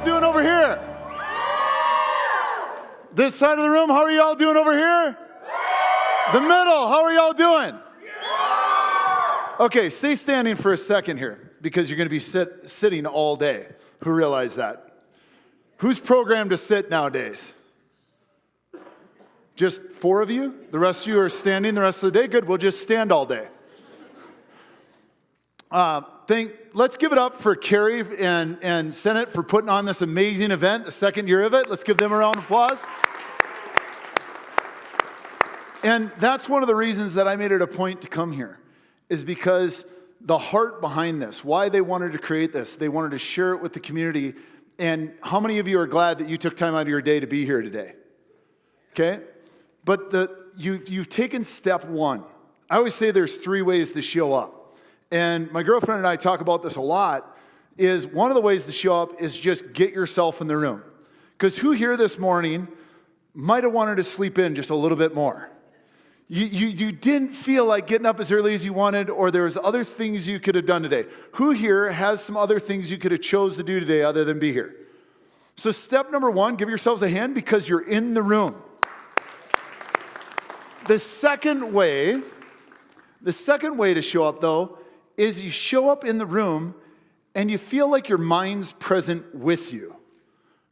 y'all doing over here? This side of the room, how are y'all doing over here? The middle, how are y'all doing? Okay, stay standing for a second here because you're going to be sitting all day. Who realized that? Who's programmed to sit nowadays? Just 4 of you? The rest of you are standing the rest of the day? Good, we'll just stand all day. Let's give it up for Carrie and Senate for putting on this amazing event, the second year of it. Let's give them a round of applause. And that's one of the reasons that I made it a point to come here, is because the heart behind this, why they wanted to create this, they wanted to share it with the community. And how many of you are glad that you took time out of your day to be here today? Okay? But you've taken step one. I always say there's 3 ways to show up. And my girlfriend and I talk about this a lot, is one of the ways to show up is just get yourself in the room. Because who here this morning might have wanted to sleep in just a little bit more? You didn't feel like getting up as early as you wanted, or there was other things you could have done today. Who here has some other things you could have chose to do today other than be here? So step number 1, give yourselves a hand because you're in the room. The second way to show up, though, is you show up in the room and you feel like your mind's present with you.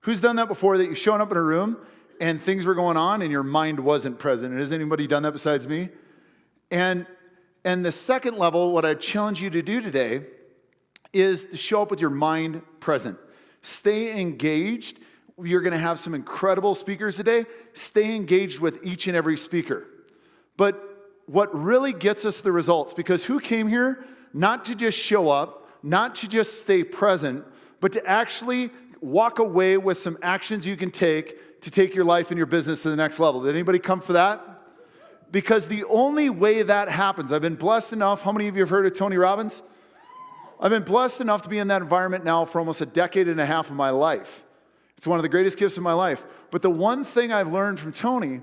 Who's done that before, that you've shown up in a room and things were going on and your mind wasn't present? Has anybody done that besides me? And the second level, what I challenge you to do today is to show up with your mind present. Stay engaged. You're going to have some incredible speakers today. Stay engaged with each and every speaker. But what really gets us the results, because who came here not to just show up, not to just stay present, but to actually walk away with some actions you can take to take your life and your business to the next level. Did anybody come for that? Because the only way that happens, I've been blessed enough, how many of you have heard of Tony Robbins? I've been blessed enough to be in that environment now for almost a decade and a half of my life. It's one of the greatest gifts of my life. But the one thing I've learned from Tony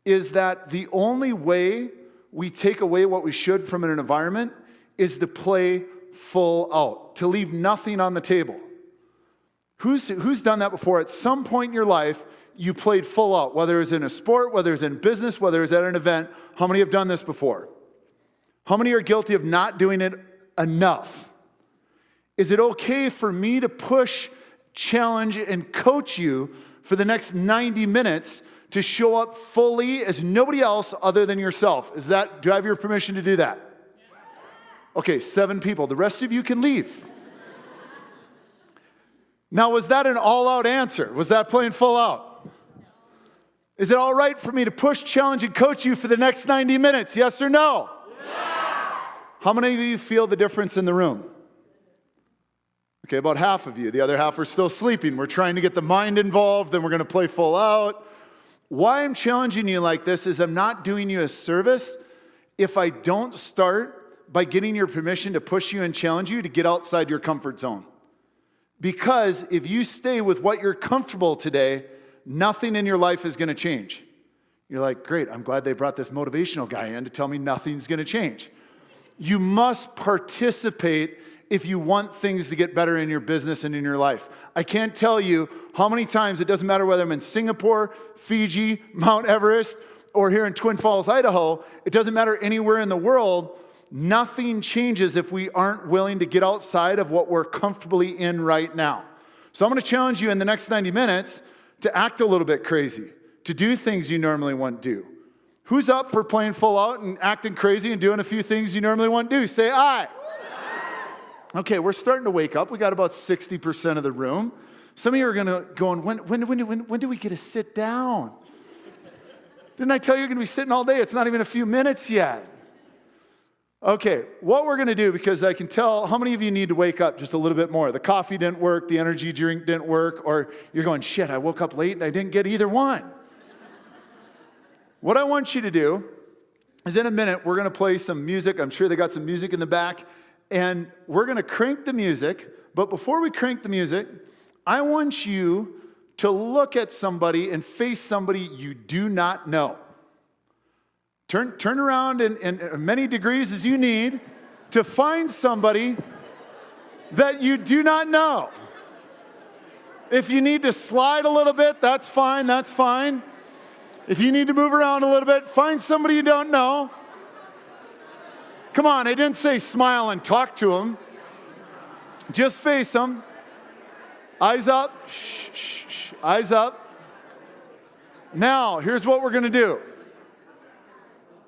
is that the only way we take away what we should from an environment is to play full out, to leave nothing on the table. Who's done that before? At some point in your life, you played full out, whether it's in a sport, whether it's in business, whether it's at an event. How many have done this before? How many are guilty of not doing it enough? Is it okay for me to push, challenge, and coach you for the next 90 minutes to show up fully as nobody else other than yourself? Do I have your permission to do that? Okay, 7 people. The rest of you can leave. Now, was that an all-out answer? Was that playing full out? Is it all right for me to push, challenge, and coach you for the next 90 minutes? Yes or no? Yes. How many of you feel the difference in the room? Okay, about half of you. The other half are still sleeping. We're trying to get the mind involved, then we're going to play full out. Why I'm challenging you like this is I'm not doing you a service if I don't start by getting your permission to push you and challenge you to get outside your comfort zone. Because if you stay with what you're comfortable today, nothing in your life is going to change. You're like, great, I'm glad they brought this motivational guy in to tell me nothing's going to change. You must participate if you want things to get better in your business and in your life. I can't tell you how many times, it doesn't matter whether I'm in Singapore, Fiji, Mount Everest, or here in Twin Falls, Idaho, it doesn't matter anywhere in the world, nothing changes if we aren't willing to get outside of what we're comfortably in right now. So I'm going to challenge you in the next 90 minutes to act a little bit crazy, to do things you normally wouldn't do. Who's up for playing full out and acting crazy and doing a few things you normally wouldn't do? Say aye. Okay, we're starting to wake up. We got about 60% of the room. Some of you are going, when do we get to sit down? Didn't I tell you you're going to be sitting all day? It's not even a few minutes yet. Okay, what we're going to do, because I can tell how many of you need to wake up just a little bit more. The coffee didn't work, the energy drink didn't work, or you're going, shit, I woke up late and I didn't get either one. What I want you to do is in a minute, we're going to play some music. I'm sure they got some music in the back, and we're going to crank the music. But before we crank the music, I want you to look at somebody and face somebody you do not know. Turn around in as many degrees as you need to find somebody that you do not know. If you need to slide a little bit, that's fine, that's fine. If you need to move around a little bit, find somebody you don't know. Come on, I didn't say smile and talk to them. Just face them. Eyes up. Shh, shh, shh. Eyes up. Now, here's what we're going to do.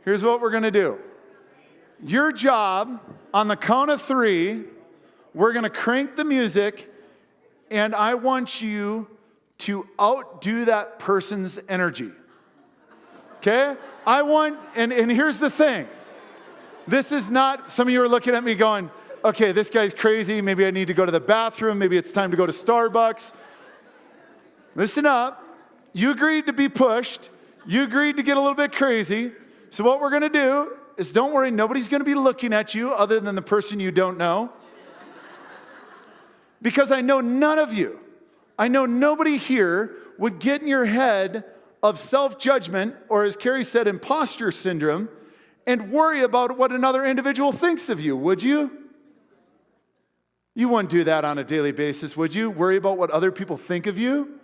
Here's what we're going to do. Your job, on the count of 3, we're going to crank the music, and I want you to outdo that person's energy. Okay? And here's the thing. This is not, some of you are looking at me going, okay, this guy's crazy. Maybe I need to go to the bathroom. Maybe it's time to go to Starbucks. Listen up. You agreed to be pushed. You agreed to get a little bit crazy. So what we're going to do is, don't worry, nobody's going to be looking at you other than the person you don't know. Because I know none of you, I know nobody here would get in your head of self-judgment, or as Carrie said, imposter syndrome, and worry about what another individual thinks of you, would you? You wouldn't do that on a daily basis, would you? Worry about what other people think of you?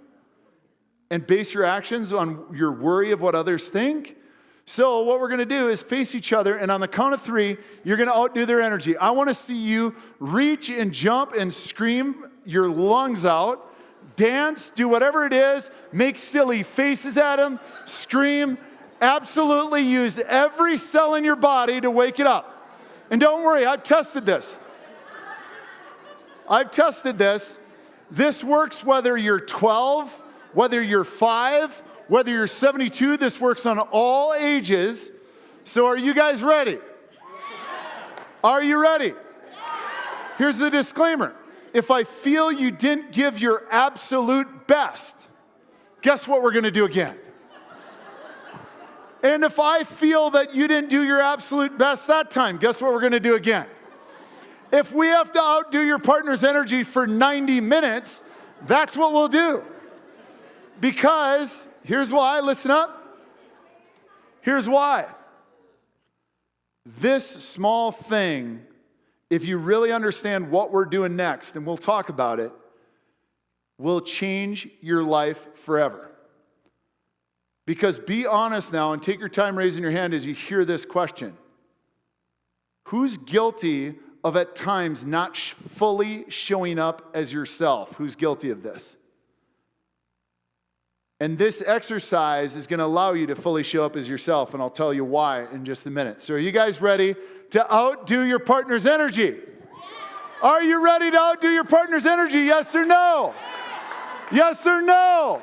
And base your actions on your worry of what others think? So what we're going to do is face each other, and on the count of 3, you're going to outdo their energy. I want to see you reach and jump and scream your lungs out, dance, do whatever it is, make silly faces at them, scream, absolutely use every cell in your body to wake it up. And don't worry, I've tested this. This works whether you're 12, whether you're 5, whether you're 72, this works on all ages. So are you guys ready? Are you ready? Here's the disclaimer. If I feel you didn't give your absolute best, guess what we're going to do again? And if I feel that you didn't do your absolute best that time, guess what we're going to do again? If we have to outdo your partner's energy for 90 minutes, that's what we'll do. Because, here's why, listen up. Here's why. This small thing, if you really understand what we're doing next, and we'll talk about it, will change your life forever. Because be honest now and take your time raising your hand as you hear this question. Who's guilty of at times not fully showing up as yourself? Who's guilty of this? And this exercise is going to allow you to fully show up as yourself, and I'll tell you why in just a minute. So are you guys ready to outdo your partner's energy? Are you ready to outdo your partner's energy? Yes or no? Yes or no?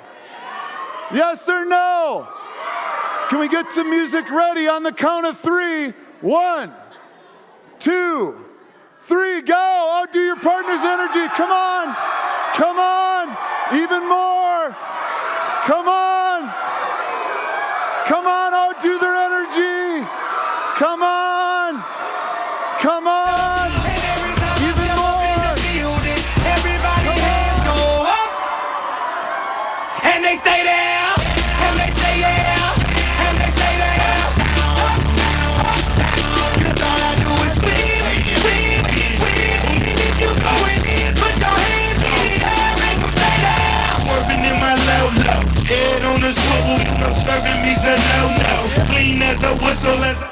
Yes or no? Can we get some music ready on the count of 3? 1, 2, 3, go. Outdo your partner's energy. Come on. Come on. Even more. Come on. Come on, outdo their energy. Come on. Come on. Even more. Everybody hands go up. And they stay there. And they say yeah. And they say there. Cause all I do is win. And if you going in, put your hands in the air. Make them stay there. Swerving in my low. Head on the swivel, no serving me's a no-no. Clean as a whistle as a...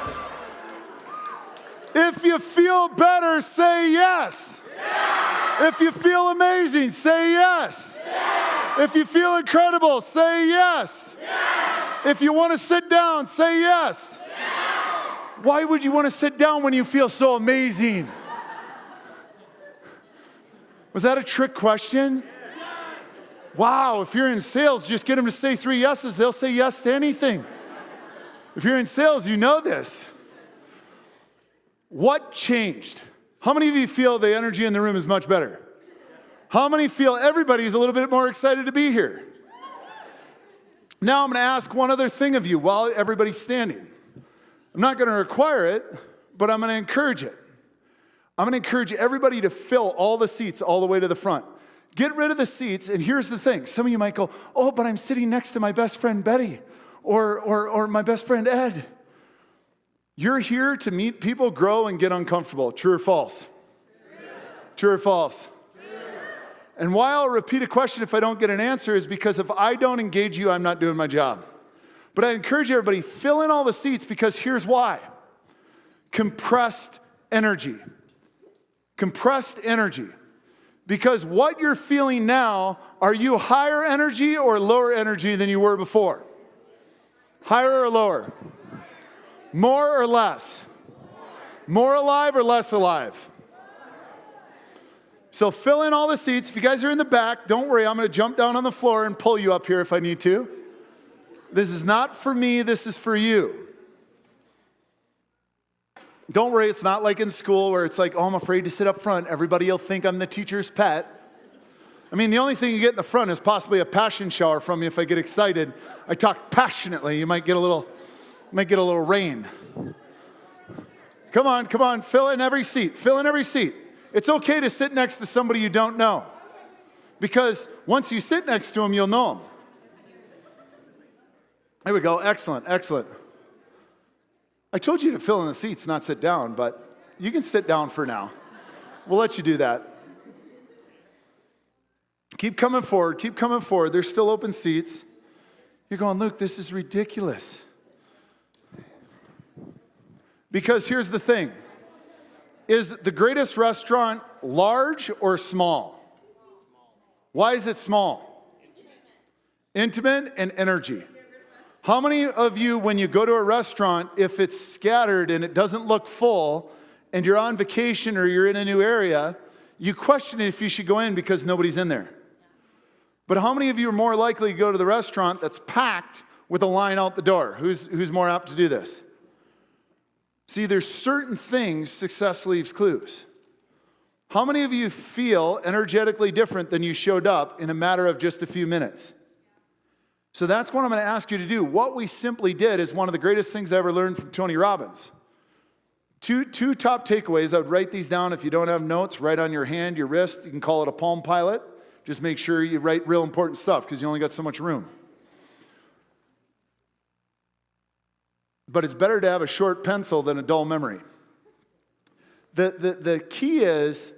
If you feel better, say yes. Yes. If you feel amazing, say yes. Yes. If you feel incredible, say yes. Yes. If you want to sit down, say yes. Yes. Why would you want to sit down when you feel so amazing? Was that a trick question? Wow, if you're in sales, just get them to say 3 yeses. They'll say yes to anything. If you're in sales, you know this. What changed? How many of you feel the energy in the room is much better? How many feel everybody's a little bit more excited to be here? Now I'm going to ask one other thing of you while everybody's standing. I'm not going to require it, but I'm going to encourage it. I'm going to encourage everybody to fill all the seats all the way to the front. Get rid of the seats, and here's the thing. Some of you might go, oh, but I'm sitting next to my best friend Betty or my best friend Ed. You're here to meet people, grow, and get uncomfortable. True or false? True or false? And why I'll repeat a question if I don't get an answer is because if I don't engage you, I'm not doing my job. But I encourage everybody, fill in all the seats because here's why. Compressed energy. Compressed energy. Because what you're feeling now, are you higher energy or lower energy than you were before? Higher or lower? More or less? More alive or less alive? So fill in all the seats. If you guys are in the back, don't worry. I'm going to jump down on the floor and pull you up here if I need to. This is not for me. This is for you. Don't worry. It's not like in school where it's like, oh, I'm afraid to sit up front. Everybody will think I'm the teacher's pet. I mean, the only thing you get in the front is possibly a passion shower from me if I get excited. I talk passionately. You might get a little rain. Come on. Fill in every seat. Fill in every seat. It's okay to sit next to somebody you don't know. Because once you sit next to them, you'll know them. There we go. Excellent. I told you to fill in the seats, not sit down, but you can sit down for now. We'll let you do that. Keep coming forward. There's still open seats. You're going, Luke, this is ridiculous. Because here's the thing. Is the greatest restaurant large or small? Why is it small? Intimate and energy. How many of you, when you go to a restaurant, if it's scattered and it doesn't look full, and you're on vacation or you're in a new area, you question if you should go in because nobody's in there? But how many of you are more likely to go to the restaurant that's packed with a line out the door? Who's more apt to do this? See, there's certain things success leaves clues. How many of you feel energetically different than you showed up in a matter of just a few minutes? So that's what I'm going to ask you to do. What we simply did is one of the greatest things I ever learned from Tony Robbins. Two top takeaways. I would write these down. If you don't have notes, write on your hand, your wrist. You can call it a Palm Pilot. Just make sure you write real important stuff because you only got so much room. But it's better to have a short pencil than a dull memory. The key is,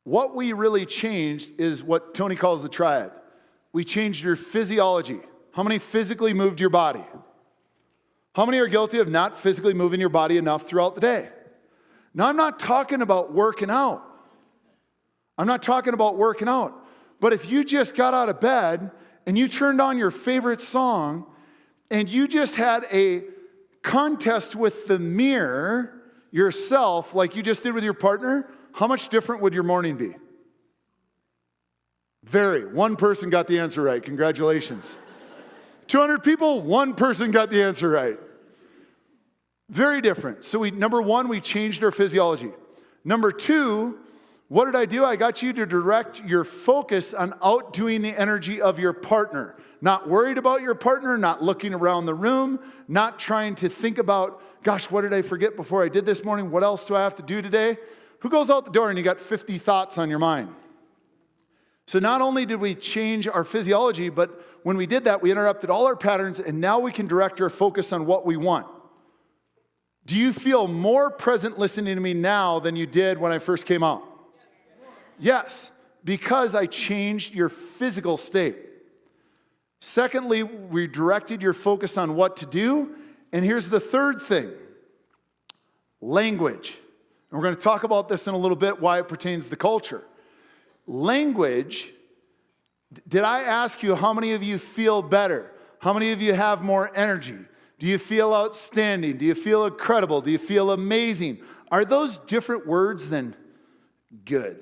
what we really changed is what Tony calls the triad. We changed your physiology. How many physically moved your body? How many are guilty of not physically moving your body enough throughout the day? Now, I'm not talking about working out. But if you just got out of bed and you turned on your favorite song and you just had a contest with the mirror, yourself, like you just did with your partner, how much different would your morning be? Very. One person got the answer right. Congratulations. 200 people, one person got the answer right. Very different. So number one, we changed our physiology. Number two, what did I do? I got you to direct your focus on outdoing the energy of your partner. Not worried about your partner, not looking around the room, not trying to think about, gosh, what did I forget before I did this morning? What else do I have to do today? Who goes out the door and you got 50 thoughts on your mind? So not only did we change our physiology, but when we did that, we interrupted all our patterns, and now we can direct our focus on what we want. Do you feel more present listening to me now than you did when I first came out? Yes, because I changed your physical state. Secondly, we directed your focus on what to do. And here's the third thing, language. And we're going to talk about this in a little bit, why it pertains to culture. Language, did I ask you how many of you feel better? How many of you have more energy? Do you feel outstanding? Do you feel incredible? Do you feel amazing? Are those different words than good?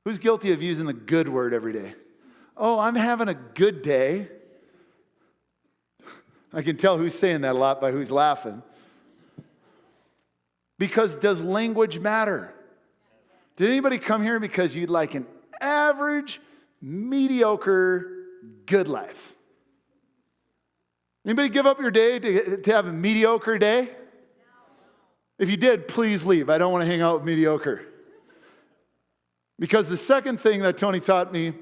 Who's guilty of using the good word every day? Oh, I'm having a good day. I can tell who's saying that a lot by who's laughing. Because does language matter? Did anybody come here because you'd like an average, mediocre, good life? Anybody give up your day to have a mediocre day? If you did, please leave. I don't want to hang out with mediocre. Because the second thing that Tony taught me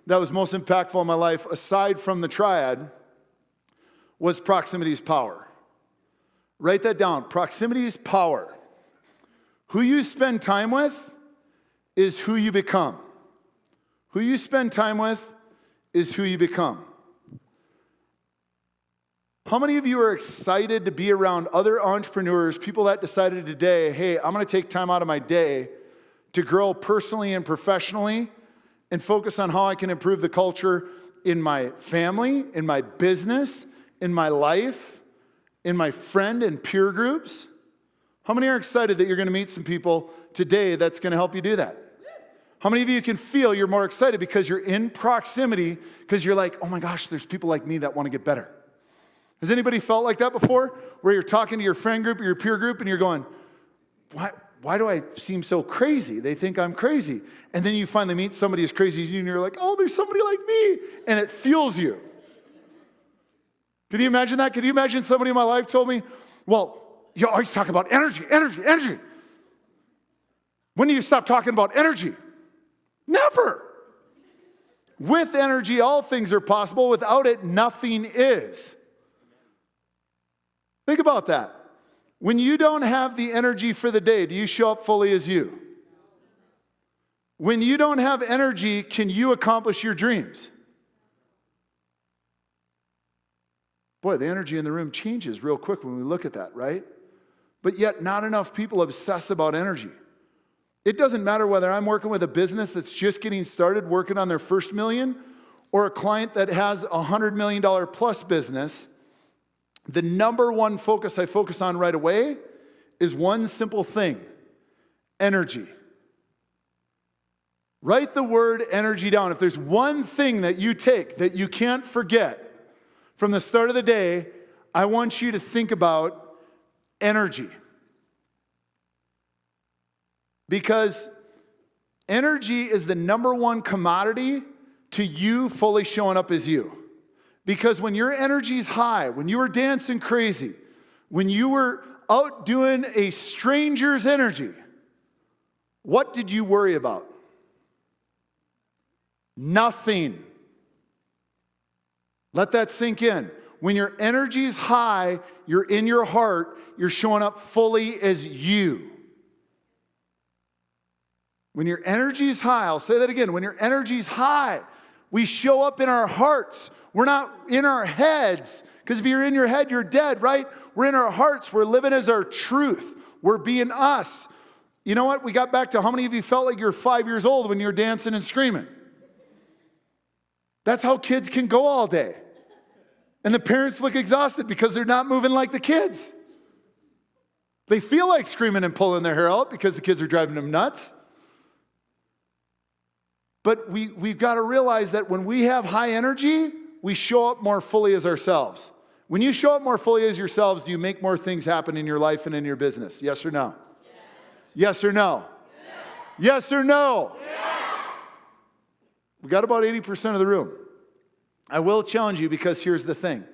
that was most impactful in my life, aside from the triad, was proximity is power. Write that down. Proximity is power. Who you spend time with is who you become. Who you spend time with is who you become. How many of you are excited to be around other entrepreneurs, people that decided today, hey, I'm going to take time out of my day to grow personally and professionally and focus on how I can improve the culture in my family, in my business, in my life, in my friend and peer groups? How many are excited that you're going to meet some people today that's going to help you do that? How many of you can feel you're more excited because you're in proximity, because you're like, oh my gosh, there's people like me that want to get better? Has anybody felt like that before? Where you're talking to your friend group or your peer group and you're going, why do I seem so crazy? They think I'm crazy. And then you finally meet somebody as crazy as you and you're like, oh, there's somebody like me. And it fuels you. Can you imagine that? Can you imagine somebody in my life told me, well, you always talk about energy. When do you stop talking about energy? Never. With energy, all things are possible. Without it, nothing is. Think about that. When you don't have the energy for the day, do you show up fully as you? When you don't have energy, can you accomplish your dreams? Boy, the energy in the room changes real quick when we look at that, right? But yet, not enough people obsess about energy. It doesn't matter whether I'm working with a business that's just getting started, working on their first million, or a client that has a $100 million plus business. The number one focus I focus on right away is one simple thing: energy. Write the word energy down. If there's one thing that you take that you can't forget from the start of the day, I want you to think about energy. Because energy is the number one commodity to you fully showing up as you. Because when your energy's high, when you were dancing crazy, when you were out doing a stranger's energy, what did you worry about? Nothing. Let that sink in. When your energy's high, you're in your heart, you're showing up fully as you. When your energy's high, I'll say that again, when your energy's high, we show up in our hearts. We're not in our heads, because if you're in your head, you're dead, right? We're in our hearts. We're living as our truth. We're being us. You know what? We got back to how many of you felt like you were 5 years old when you were dancing and screaming? That's how kids can go all day. And the parents look exhausted because they're not moving like the kids. They feel like screaming and pulling their hair out because the kids are driving them nuts. But we've got to realize that when we have high energy, we show up more fully as ourselves. When you show up more fully as yourselves, do you make more things happen in your life and in your business? Yes or no? Yes, yes or no? Yes, yes or no? Yes. We got about 80% of the room. I will challenge you, because here's the thing.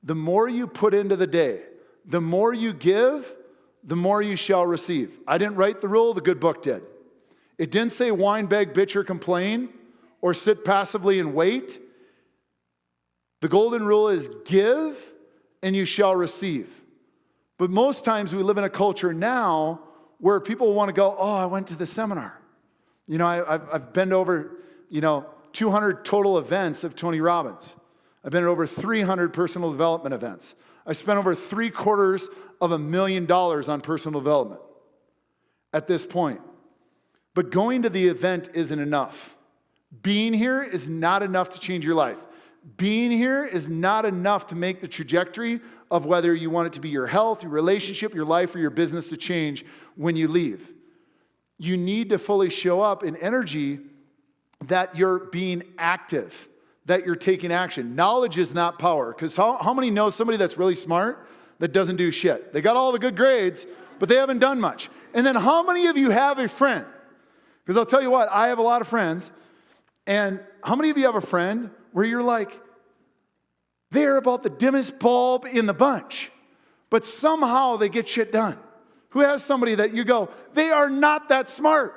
The more you put into the day, the more you give, the more you shall receive. I didn't write the rule, the good book did. It didn't say whine, beg, bitch, or complain, or sit passively and wait. The golden rule is give and you shall receive. But most times we live in a culture now where people want to go, oh, I went to the seminar. You know, I've been to over, 200 total events of Tony Robbins. I've been at over 300 personal development events. I spent over $750,000 on personal development at this point. But going to the event isn't enough. Being here is not enough to change your life. Being here is not enough to make the trajectory of whether you want it to be your health, your relationship, your life, or your business to change when you leave. You need to fully show up in energy that you're being active, that you're taking action. Knowledge is not power. Because how many know somebody that's really smart that doesn't do shit? They got all the good grades, but they haven't done much. And then how many of you have a friend? Because I'll tell you what, I have a lot of friends. And how many of you have a friend where you're like, they're about the dimmest bulb in the bunch, but somehow they get shit done? Who has somebody that you go, they are not that smart.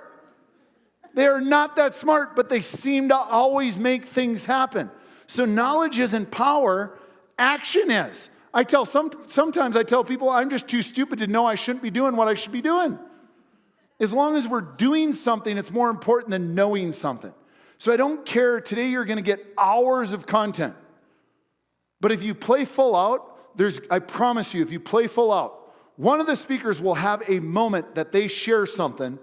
They are not that smart, but they seem to always make things happen. So knowledge isn't power, action is. Sometimes I tell people I'm just too stupid to know I shouldn't be doing what I should be doing. As long as we're doing something, it's more important than knowing something. So I don't care, today you're gonna get hours of content. But if you play full out, I promise you, if you play full out, one of the speakers will have a moment that they share something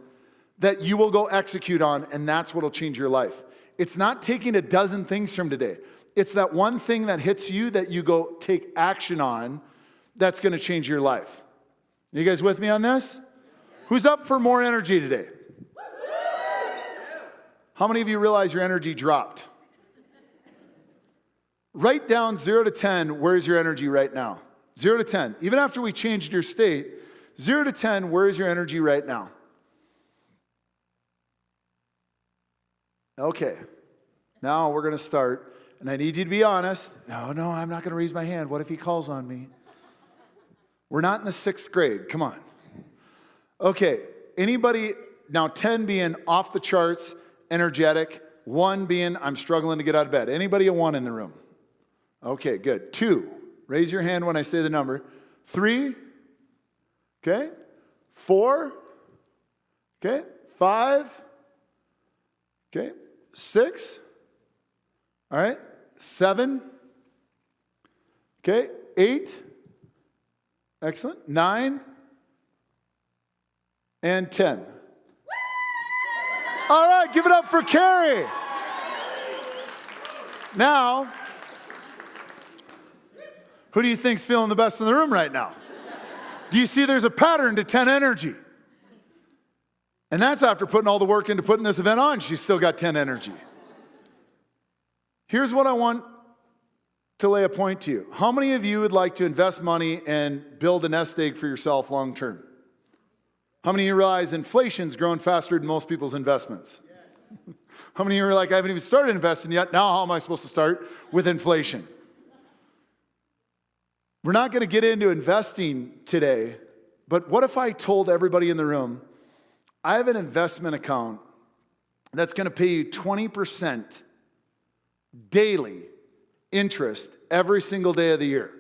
that you will go execute on, and that's what'll change your life. It's not taking a dozen things from today. It's that one thing that hits you that you go take action on that's gonna change your life. You guys with me on this? Who's up for more energy today? How many of you realize your energy dropped? Write down 0 to 10, where's your energy right now? 0 to 10. Even after we changed your state, 0 to 10, where is your energy right now? Okay. Now we're going to start, and I need you to be honest. No, I'm not going to raise my hand. What if he calls on me? We're not in the 6th grade. Come on. Okay. Anybody, now 10 being off the charts, energetic. 1 being I'm struggling to get out of bed. Anybody a 1 in the room? Okay, good. 2, raise your hand when I say the number. 3, okay. 4, okay. 5, okay. 6, all right. 7, okay. 8, excellent. 9, and 10. All right, give it up for Carrie. Now, who do you think's feeling the best in the room right now? Do you see there's a pattern to 10 energy? And that's after putting all the work into putting this event on. She's still got 10 energy. Here's what I want to lay a point to you. How many of you would like to invest money and build a nest egg for yourself long term? How many of you realize inflation's growing faster than most people's investments? How many of you are like, I haven't even started investing yet. Now how am I supposed to start with inflation? We're not going to get into investing today, but what if I told everybody in the room, I have an investment account that's going to pay you 20% daily interest every single day of the year?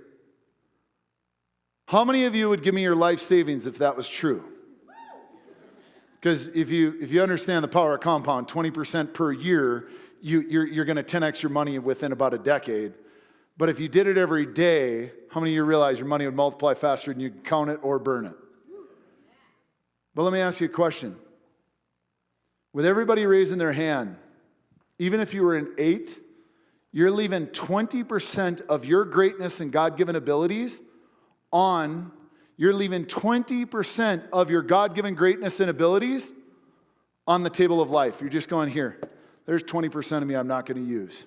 How many of you would give me your life savings if that was true? Because if you understand the power of compound, 20% per year, you're going to 10x your money within about a decade. But if you did it every day, how many of you realize your money would multiply faster than you could count it or burn it? But let me ask you a question. With everybody raising their hand, even if you were an 8, you're leaving 20% of your greatness and God-given abilities on. You're leaving 20% of your God-given greatness and abilities on the table of life. You're just going, here, there's 20% of me I'm not going to use.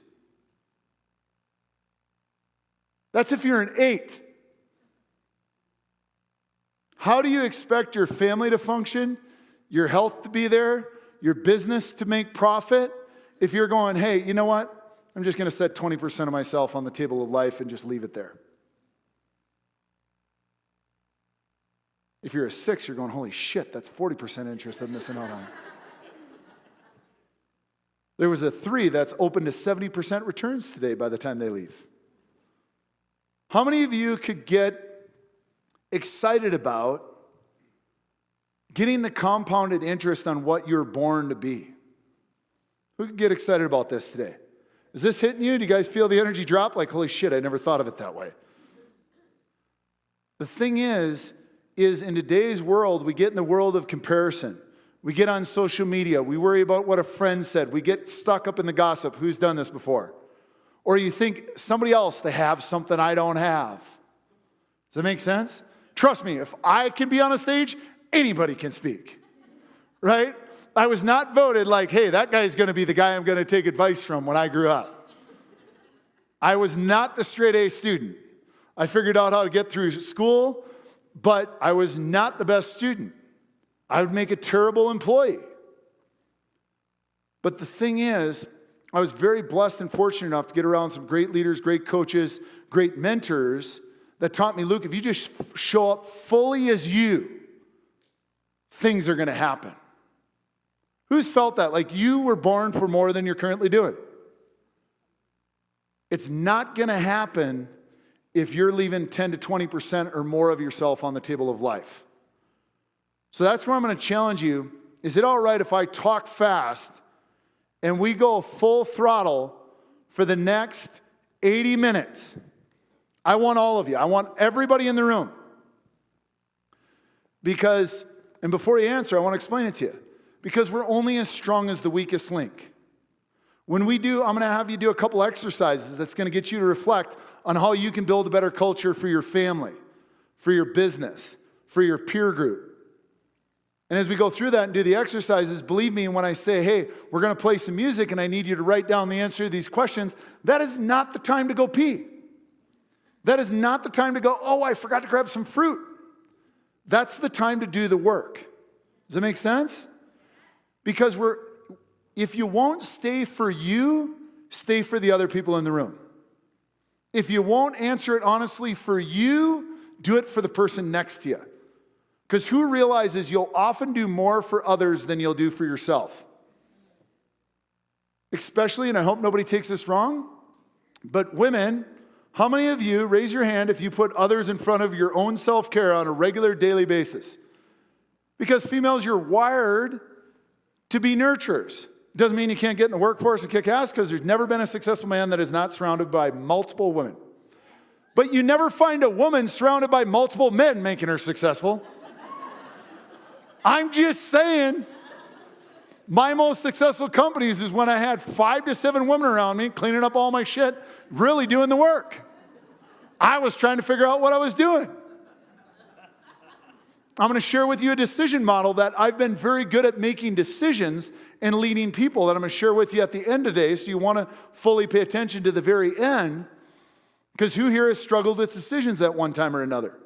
That's if you're an 8. How do you expect your family to function, your health to be there, your business to make profit, if you're going, hey, you know what? I'm just going to set 20% of myself on the table of life and just leave it there. If you're a 6, you're going, holy shit, that's 40% interest I'm missing out on. There was a 3 that's open to 70% returns today by the time they leave. How many of you could get excited about getting the compounded interest on what you're born to be? Who could get excited about this today? Is this hitting you? Do you guys feel the energy drop? Like, holy shit, I never thought of it that way. The thing is in today's world, we get in the world of comparison. We get on social media. We worry about what a friend said. We get stuck up in the gossip. Who's done this before? Or you think somebody else, they have something I don't have. Does that make sense? Trust me, if I can be on a stage, anybody can speak, right? I was not voted like, hey, that guy's going to be the guy I'm going to take advice from when I grew up. I was not the straight A student. I figured out how to get through school, but I was not the best student. I would make a terrible employee. But the thing is, I was very blessed and fortunate enough to get around some great leaders, great coaches, great mentors that taught me, Luke, if you just show up fully as you, things are going to happen. Who's felt that? Like you were born for more than you're currently doing. It's not going to happen if you're leaving 10 to 20% or more of yourself on the table of life. So that's where I'm going to challenge you is it all right if I talk fast and we go full throttle for the next 80 minutes? I want all of you. I want everybody in the room. Because, and before you answer, I want to explain it to you. Because we're only as strong as the weakest link. When we do, I'm going to have you do a couple exercises that's going to get you to reflect on how you can build a better culture for your family, for your business, for your peer group. And as we go through that and do the exercises, believe me when I say, hey, we're going to play some music and I need you to write down the answer to these questions, that is not the time to go pee. That is not the time to go, oh, I forgot to grab some fruit. That's the time to do the work. Does that make sense? Because if you won't stay for you, stay for the other people in the room. If you won't answer it honestly for you, do it for the person next to you. Because who realizes you'll often do more for others than you'll do for yourself? Especially, and I hope nobody takes this wrong, but women, how many of you, raise your hand if you put others in front of your own self-care on a regular daily basis? Because females, you're wired to be nurturers. Doesn't mean you can't get in the workforce and kick ass, because there's never been a successful man that is not surrounded by multiple women. But you never find a woman surrounded by multiple men making her successful. I'm just saying, my most successful companies is when I had 5 to 7 women around me cleaning up all my shit, really doing the work. I was trying to figure out what I was doing. I'm going to share with you a decision model that I've been very good at making decisions and leading people that I'm going to share with you at the end of the day. So you want to fully pay attention to the very end, because who here has struggled with decisions at one time or another?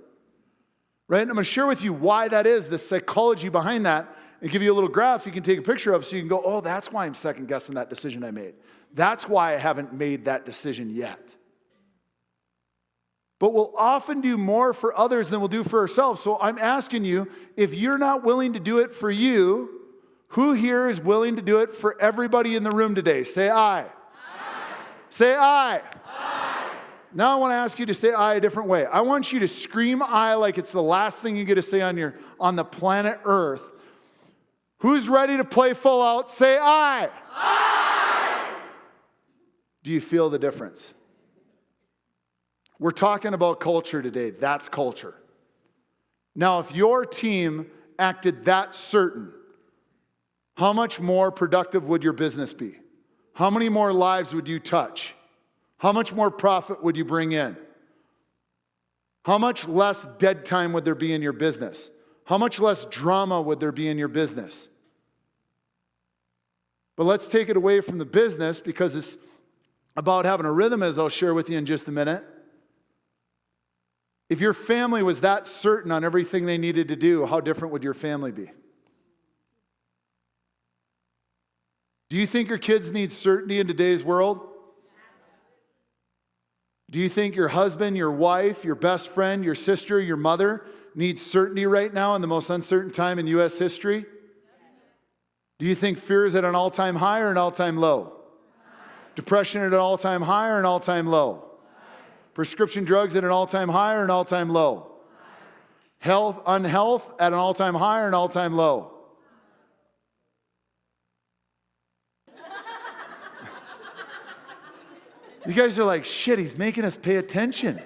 Right? And I'm going to share with you why that is, the psychology behind that, and give you a little graph you can take a picture of so you can go, oh, that's why I'm second guessing that decision I made. That's why I haven't made that decision yet. But we'll often do more for others than we'll do for ourselves. So I'm asking you, if you're not willing to do it for you, who here is willing to do it for everybody in the room today? Say aye. Aye. Say aye. Aye. Now I want to ask you to say aye a different way. I want you to scream aye like it's the last thing you get to say on the planet Earth. Who's ready to play full out? Say aye. Aye. Do you feel the difference? We're talking about culture today. That's culture. Now, if your team acted that certain, how much more productive would your business be? How many more lives would you touch? How much more profit would you bring in? How much less dead time would there be in your business? How much less drama would there be in your business? But let's take it away from the business, because it's about having a rhythm, as I'll share with you in just a minute. If your family was that certain on everything they needed to do, how different would your family be? Do you think your kids need certainty in today's world? Do you think your husband, your wife, your best friend, your sister, your mother needs certainty right now in the most uncertain time in U.S. history? Do you think fear is at an all-time high or an all-time low? Depression at an all-time high or an all-time low? Prescription drugs at an all-time high or an all-time low? Unhealth at an all-time high or an all-time low? You guys are like, shit, he's making us pay attention.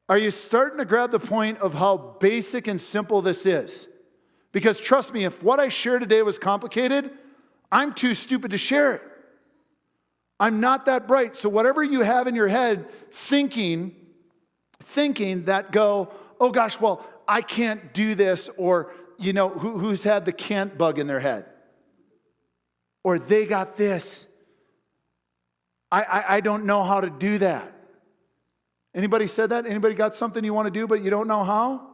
Are you starting to grab the point of how basic and simple this is? Because trust me, if what I share today was complicated, I'm too stupid to share it. I'm not that bright. So whatever you have in your head thinking that go, oh gosh, well, I can't do this, or, you know, who's had the can't bug in their head? Or they got this. I don't know how to do that. Anybody said that? Anybody got something you want to do but you don't know how?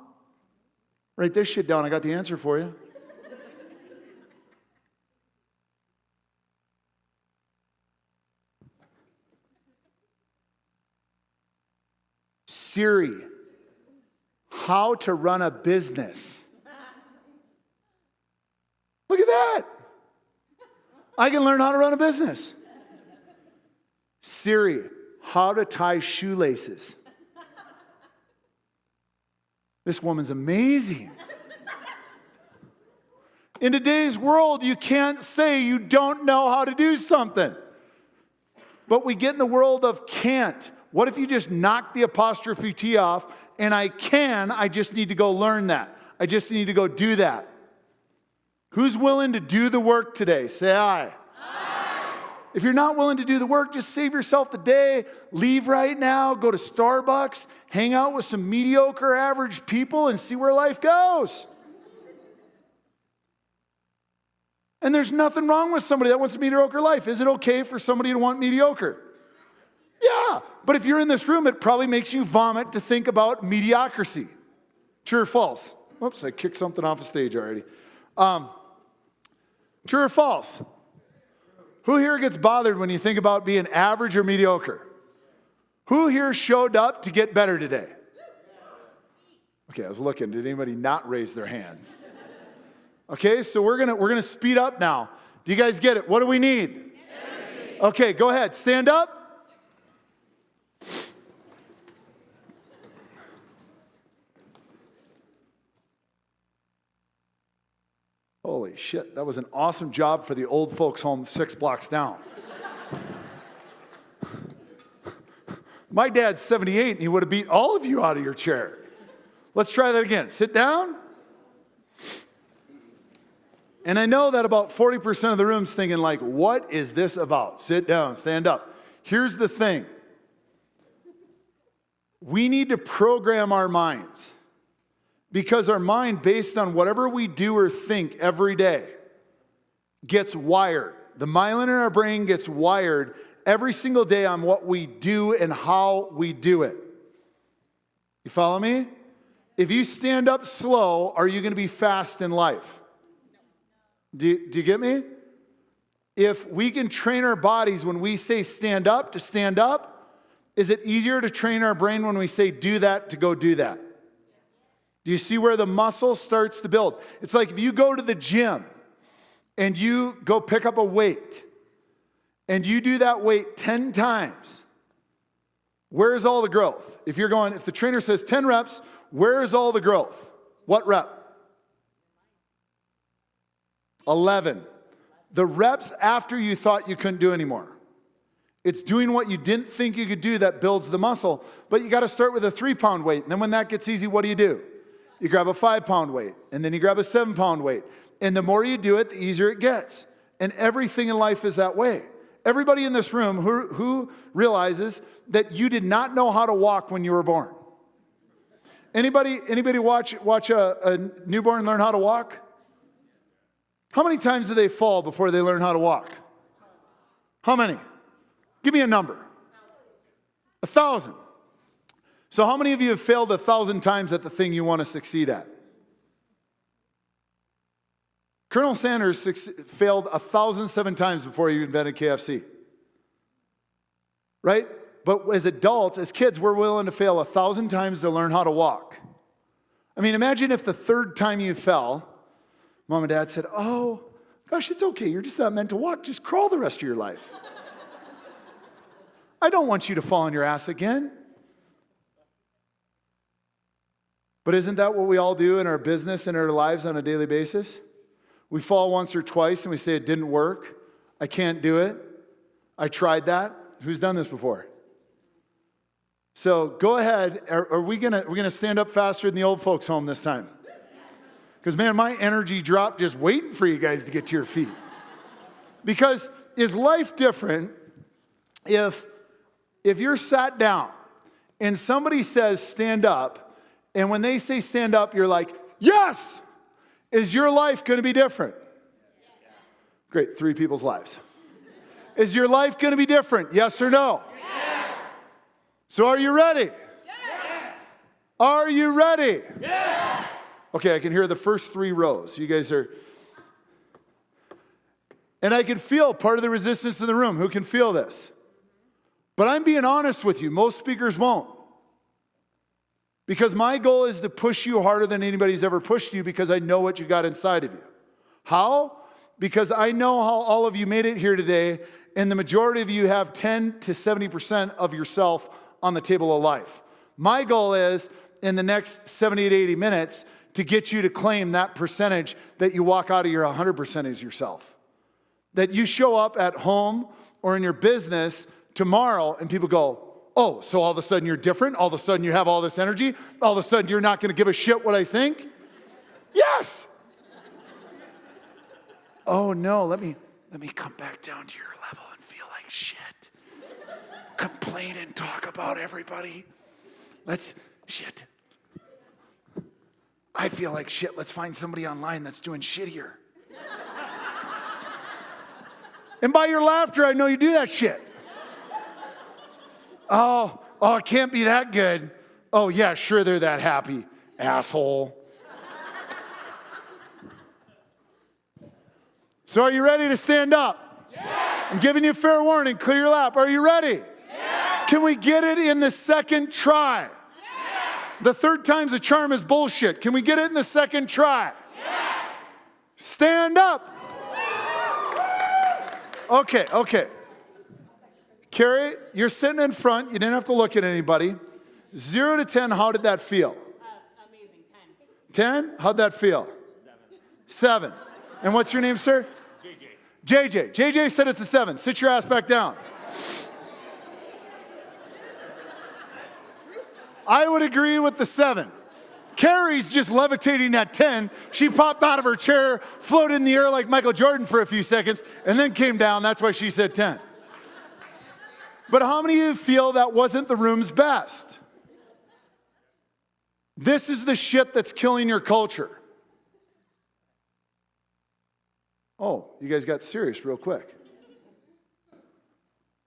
Write this shit down. I got the answer for you. Siri, how to run a business. Look at that. I can learn how to run a business. Siri, how to tie shoelaces. This woman's amazing. In today's world, you can't say you don't know how to do something. But we get in the world of can't. What if you just knock the apostrophe T off, and I just need to go learn that. I just need to go do that. Who's willing to do the work today? Say aye. Aye. If you're not willing to do the work, just save yourself the day. Leave right now, go to Starbucks, hang out with some mediocre average people and see where life goes. And there's nothing wrong with somebody that wants a mediocre life. Is it okay for somebody to want mediocre? Yeah, but if you're in this room, it probably makes you vomit to think about mediocrity. True or false? Whoops, I kicked something off a stage already. True or false? Who here gets bothered when you think about being average or mediocre? Who here showed up to get better today? Okay, I was looking. Did anybody not raise their hand? Okay, so we're gonna speed up now. Do you guys get it? What do we need? Energy. Okay, go ahead. Stand up. Holy shit, that was an awesome job for the old folks home 6 blocks down. My dad's 78 and he would have beat all of you out of your chair. Let's try that again. Sit down. And I know that about 40% of the room's thinking like, what is this about? Sit down, stand up. Here's the thing. We need to program our minds because our mind, based on whatever we do or think every day, gets wired. The myelin in our brain gets wired every single day on what we do and how we do it. You follow me? If you stand up slow, are you going to be fast in life? Do you get me? If we can train our bodies when we say stand up to stand up, is it easier to train our brain when we say do that to go do that? Do you see where the muscle starts to build? It's like if you go to the gym and you go pick up a weight and you do that weight 10 times, where's all the growth? If the trainer says 10 reps, where's all the growth? What rep? 11. The reps after you thought you couldn't do anymore. It's doing what you didn't think you could do that builds the muscle, but you got to start with a 3-pound weight. And then when that gets easy, what do? You grab a 5-pound weight, and then you grab a 7-pound weight. And the more you do it, the easier it gets. And everything in life is that way. Everybody in this room who realizes that you did not know how to walk when you were born. Anybody watch a newborn learn how to walk? How many times do they fall before they learn how to walk? How many? Give me a number. 1,000. So how many of you have failed 1,000 times at the thing you want to succeed at? Colonel Sanders failed 1,007 times before he invented KFC. Right? But as adults, as kids, we're willing to fail 1,000 times to learn how to walk. I mean, imagine if the 3rd time you fell, Mom and Dad said, oh, gosh, it's okay. You're just not meant to walk. Just crawl the rest of your life. I don't want you to fall on your ass again. But isn't that what we all do in our business and our lives on a daily basis? We fall once or twice and we say it didn't work. I can't do it. I tried that. Who's done this before? So go ahead. Are we gonna stand up faster than the old folks home this time? Because, man, my energy dropped just waiting for you guys to get to your feet. Because is life different if you're sat down and somebody says stand up, and when they say stand up, you're like, yes! Is your life going to be different? Great, 3 people's lives. Is your life going to be different? Yes or no? Yes. So are you ready? Yes. Are you ready? Yes. Okay, I can hear the first 3 rows. You guys are... And I can feel part of the resistance in the room. Who can feel this? But I'm being honest with you. Most speakers won't. Because my goal is to push you harder than anybody's ever pushed you because I know what you got inside of you. How? Because I know how all of you made it here today, and the majority of you have 10 to 70% of yourself on the table of life. My goal is, in the next 70 to 80 minutes, to get you to claim that percentage that you walk out of your 100% as yourself. That you show up at home or in your business tomorrow and people go, oh, so all of a sudden you're different? All of a sudden you have all this energy? All of a sudden you're not going to give a shit what I think? Yes! Oh no, let me come back down to your level and feel like shit. Complain and talk about everybody. Shit. I feel like shit. Let's find somebody online that's doing shittier. And by your laughter, I know you do that shit. Oh, it can't be that good. Oh yeah, sure they're that happy, asshole. So are you ready to stand up? Yes. I'm giving you fair warning. Clear your lap. Are you ready? Yes. Can we get it in the second try? Yes. The third time's a charm is bullshit. Can we get it in the second try? Yes. Stand up. Okay. Carrie, you're sitting in front. You didn't have to look at anybody. 0 to 10, how did that feel? Amazing, 10. 10? How'd that feel? 7. And what's your name, sir? JJ. JJ said it's a 7. Sit your ass back down. I would agree with the 7. Carrie's just levitating at 10. She popped out of her chair, floated in the air like Michael Jordan for a few seconds, and then came down. That's why she said 10. But how many of you feel that wasn't the room's best? This is the shit that's killing your culture. Oh, you guys got serious real quick.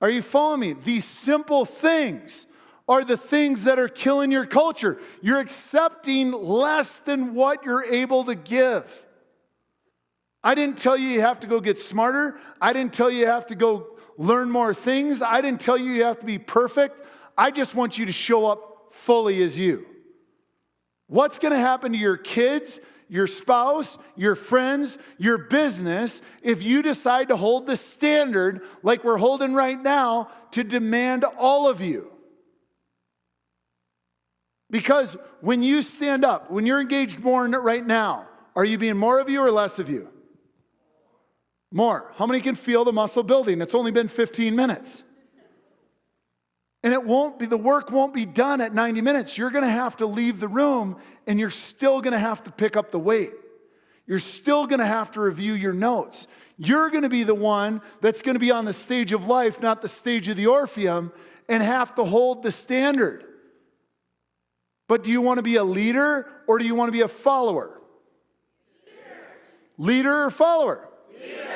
Are you following me? These simple things are the things that are killing your culture. You're accepting less than what you're able to give. I didn't tell you have to go get smarter. I didn't tell you have to go learn more things. I didn't tell you have to be perfect. I just want you to show up fully as you. What's going to happen to your kids, your spouse, your friends, your business, if you decide to hold the standard like we're holding right now to demand all of you? Because when you stand up, when you're engaged more in it right now, are you being more of you or less of you? More. How many can feel the muscle building? It's only been 15 minutes. And the work won't be done at 90 minutes. You're going to have to leave the room and you're still going to have to pick up the weight. You're still going to have to review your notes. You're going to be the one that's going to be on the stage of life, not the stage of the Orpheum, and have to hold the standard. But do you want to be a leader or do you want to be a follower? Leader or follower? Leader.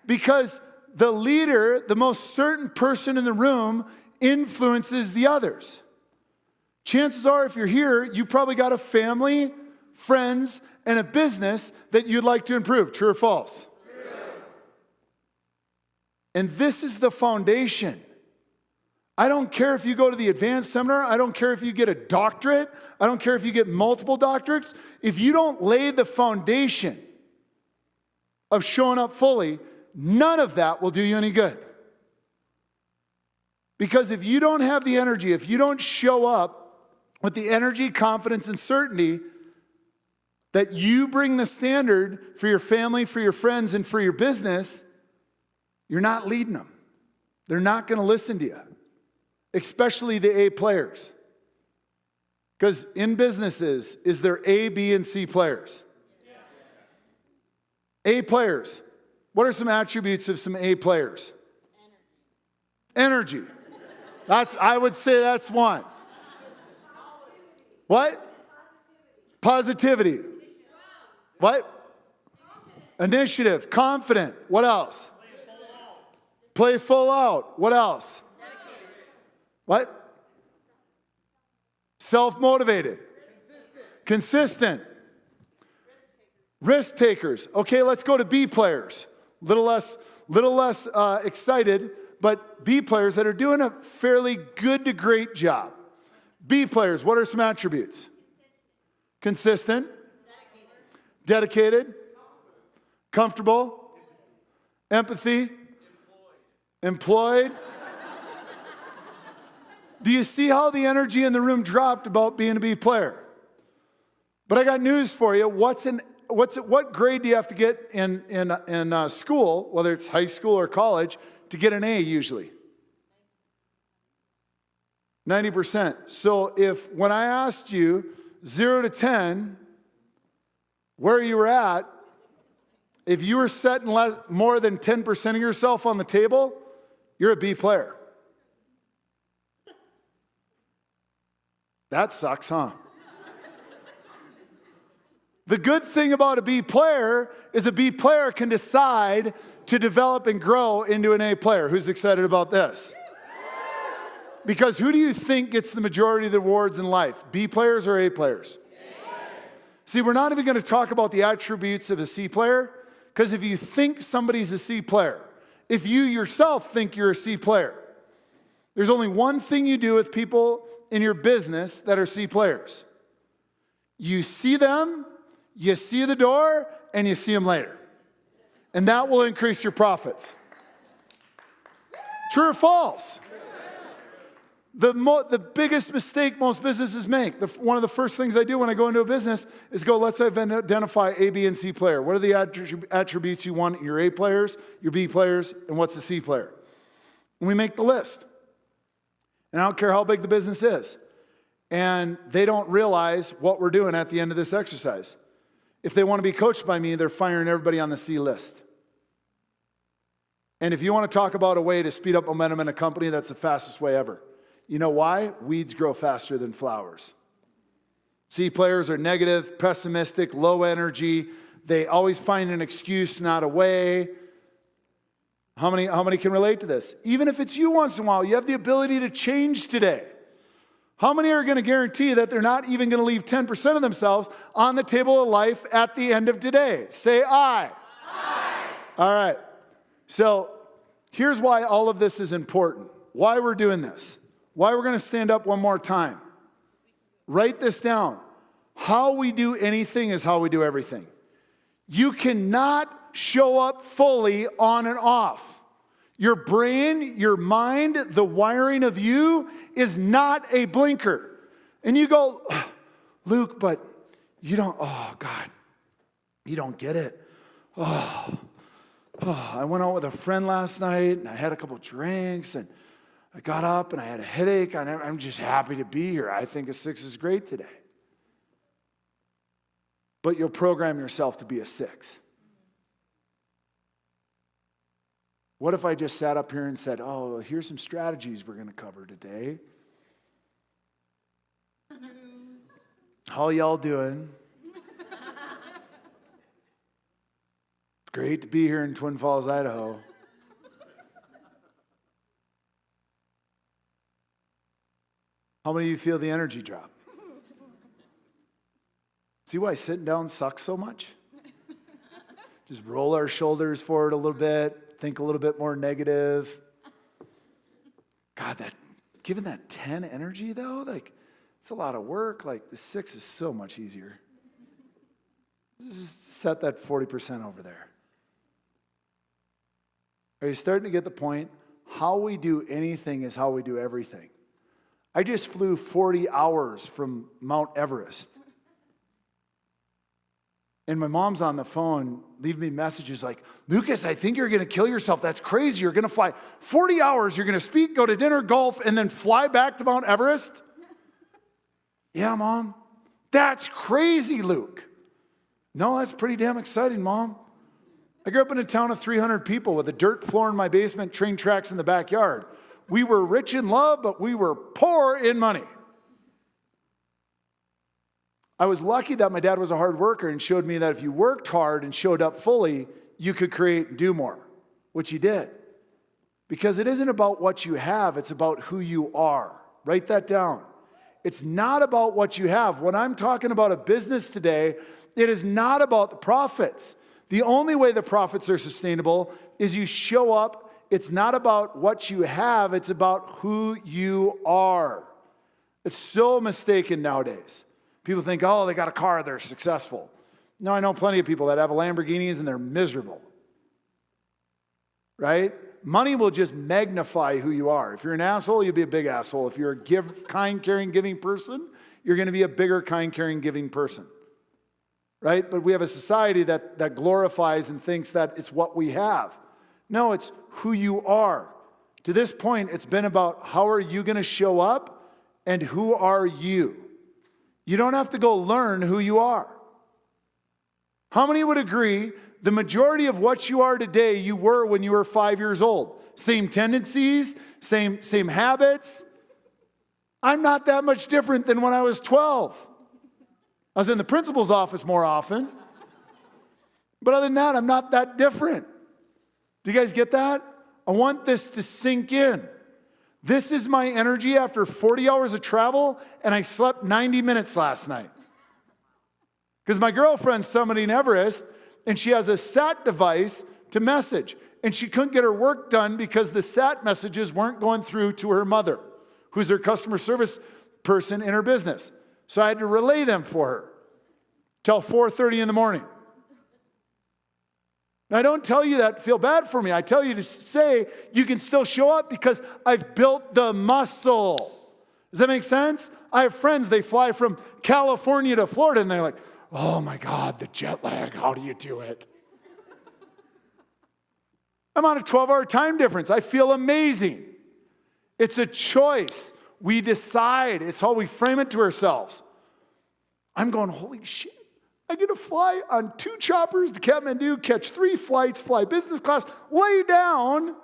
Because the leader, the most certain person in the room, influences the others. Chances are, if you're here, you probably got a family, friends, and a business that you'd like to improve. True or false? True. And this is the foundation. I don't care if you go to the advanced seminar. I don't care if you get a doctorate. I don't care if you get multiple doctorates. If you don't lay the foundation of showing up fully, none of that will do you any good. Because if you don't have the energy, if you don't show up with the energy, confidence, and certainty that you bring the standard for your family, for your friends, and for your business, you're not leading them. They're not going to listen to you, especially the A players. Because in businesses, is there A, B, and C players? A players. What are some attributes of some A players? Energy. I would say that's one. What? Positivity. What? Initiative. Confident. What else? Play full out. What else? What? Self-motivated. Consistent. Risk takers. Okay, let's go to B players. Little less excited, but B players that are doing a fairly good to great job. B players, what are some attributes? Consistent. Dedicated. Comfortable. Empathy. Employed. Do you see how the energy in the room dropped about being a B player? But I got news for you. What grade do you have to get in school, whether it's high school or college, to get an A usually? 90%. So when I asked you 0 to 10, where you were at, if you were setting more than 10% of yourself on the table, you're a B player. That sucks, huh? The good thing about a B player is a B player can decide to develop and grow into an A player. Who's excited about this? Because who do you think gets the majority of the awards in life? B players or A players? See, we're not even going to talk about the attributes of a C player, because if you think somebody's a C player, if you yourself think you're a C player, there's only one thing you do with people in your business that are C players. You see them, you see the door, and you see them later. And that will increase your profits. True or false? The biggest mistake most businesses make, one of the first things I do when I go into a business is let's identify A, B, and C player. What are the attributes you want in your A players, your B players, and what's the C player? And we make the list. And I don't care how big the business is. And they don't realize what we're doing at the end of this exercise. If they want to be coached by me, they're firing everybody on the C list. And if you want to talk about a way to speed up momentum in a company, that's the fastest way ever. You know why? Weeds grow faster than flowers. C players are negative, pessimistic, low energy. They always find an excuse, not a way. How many can relate to this? Even if it's you once in a while, you have the ability to change today. How many are going to guarantee that they're not even going to leave 10% of themselves on the table of life at the end of today? Say aye. Aye. All right. So here's why all of this is important. Why we're doing this. Why we're going to stand up one more time. Write this down. How we do anything is how we do everything. You cannot show up fully on and off. Your brain, your mind, the wiring of you is not a blinker. And you go, Luke, but you don't, oh God, you don't get it. I went out with a friend last night and I had a couple drinks and I got up and I had a headache. I'm just happy to be here. I think a 6 is great today. But you'll program yourself to be a 6. What if I just sat up here and said, oh, here's some strategies we're going to cover today. How y'all doing? It's great to be here in Twin Falls, Idaho. How many of you feel the energy drop? See why sitting down sucks so much? Just roll our shoulders forward a little bit, think a little bit more negative. God, given that 10 energy though, it's a lot of work. The 6 is so much easier. Just set that 40% over there. Are you starting to get the point? How we do anything is how we do everything. I just flew 40 hours from Mount Everest. And my mom's on the phone, leaving me messages like, Lucas, I think you're going to kill yourself. That's crazy. You're going to fly 40 hours. You're going to speak, go to dinner, golf, and then fly back to Mount Everest? Yeah, Mom. That's crazy, Luke. No, that's pretty damn exciting, Mom. I grew up in a town of 300 people with a dirt floor in my basement, train tracks in the backyard. We were rich in love, but we were poor in money. I was lucky that my dad was a hard worker and showed me that if you worked hard and showed up fully, you could create and do more, which he did. Because it isn't about what you have, it's about who you are. Write that down. It's not about what you have. When I'm talking about a business today, it is not about the profits. The only way the profits are sustainable is you show up. It's not about what you have, it's about who you are. It's so mistaken nowadays. People think, oh, they got a car, they're successful. No, I know plenty of people that have Lamborghinis and they're miserable. Right? Money will just magnify who you are. If you're an asshole, you'll be a big asshole. If you're a kind, caring, giving person, you're going to be a bigger, kind, caring, giving person. right? But we have a society that glorifies and thinks that it's what we have. No, it's who you are. To this point, it's been about how are you going to show up and who are you? You don't have to go learn who you are. How many would agree the majority of what you are today, you were when you were 5 years old? Same tendencies, same habits. I'm not that much different than when I was 12. I was in the principal's office more often. But other than that, I'm not that different. Do you guys get that? I want this to sink in. This is my energy after 40 hours of travel, and I slept 90 minutes last night. Because my girlfriend's summiting Everest, and she has a SAT device to message. And she couldn't get her work done because the SAT messages weren't going through to her mother, who's her customer service person in her business. So I had to relay them for her till 4:30 in the morning. Now, I don't tell you that to feel bad for me. I tell you to say you can still show up because I've built the muscle. Does that make sense? I have friends, they fly from California to Florida, and they're like, oh my God, the jet lag, how do you do it? I'm on a 12-hour time difference. I feel amazing. It's a choice. We decide. It's how we frame it to ourselves. I'm going, holy shit. I get to fly on 2 choppers to Kathmandu, catch 3 flights, fly business class, lay down, and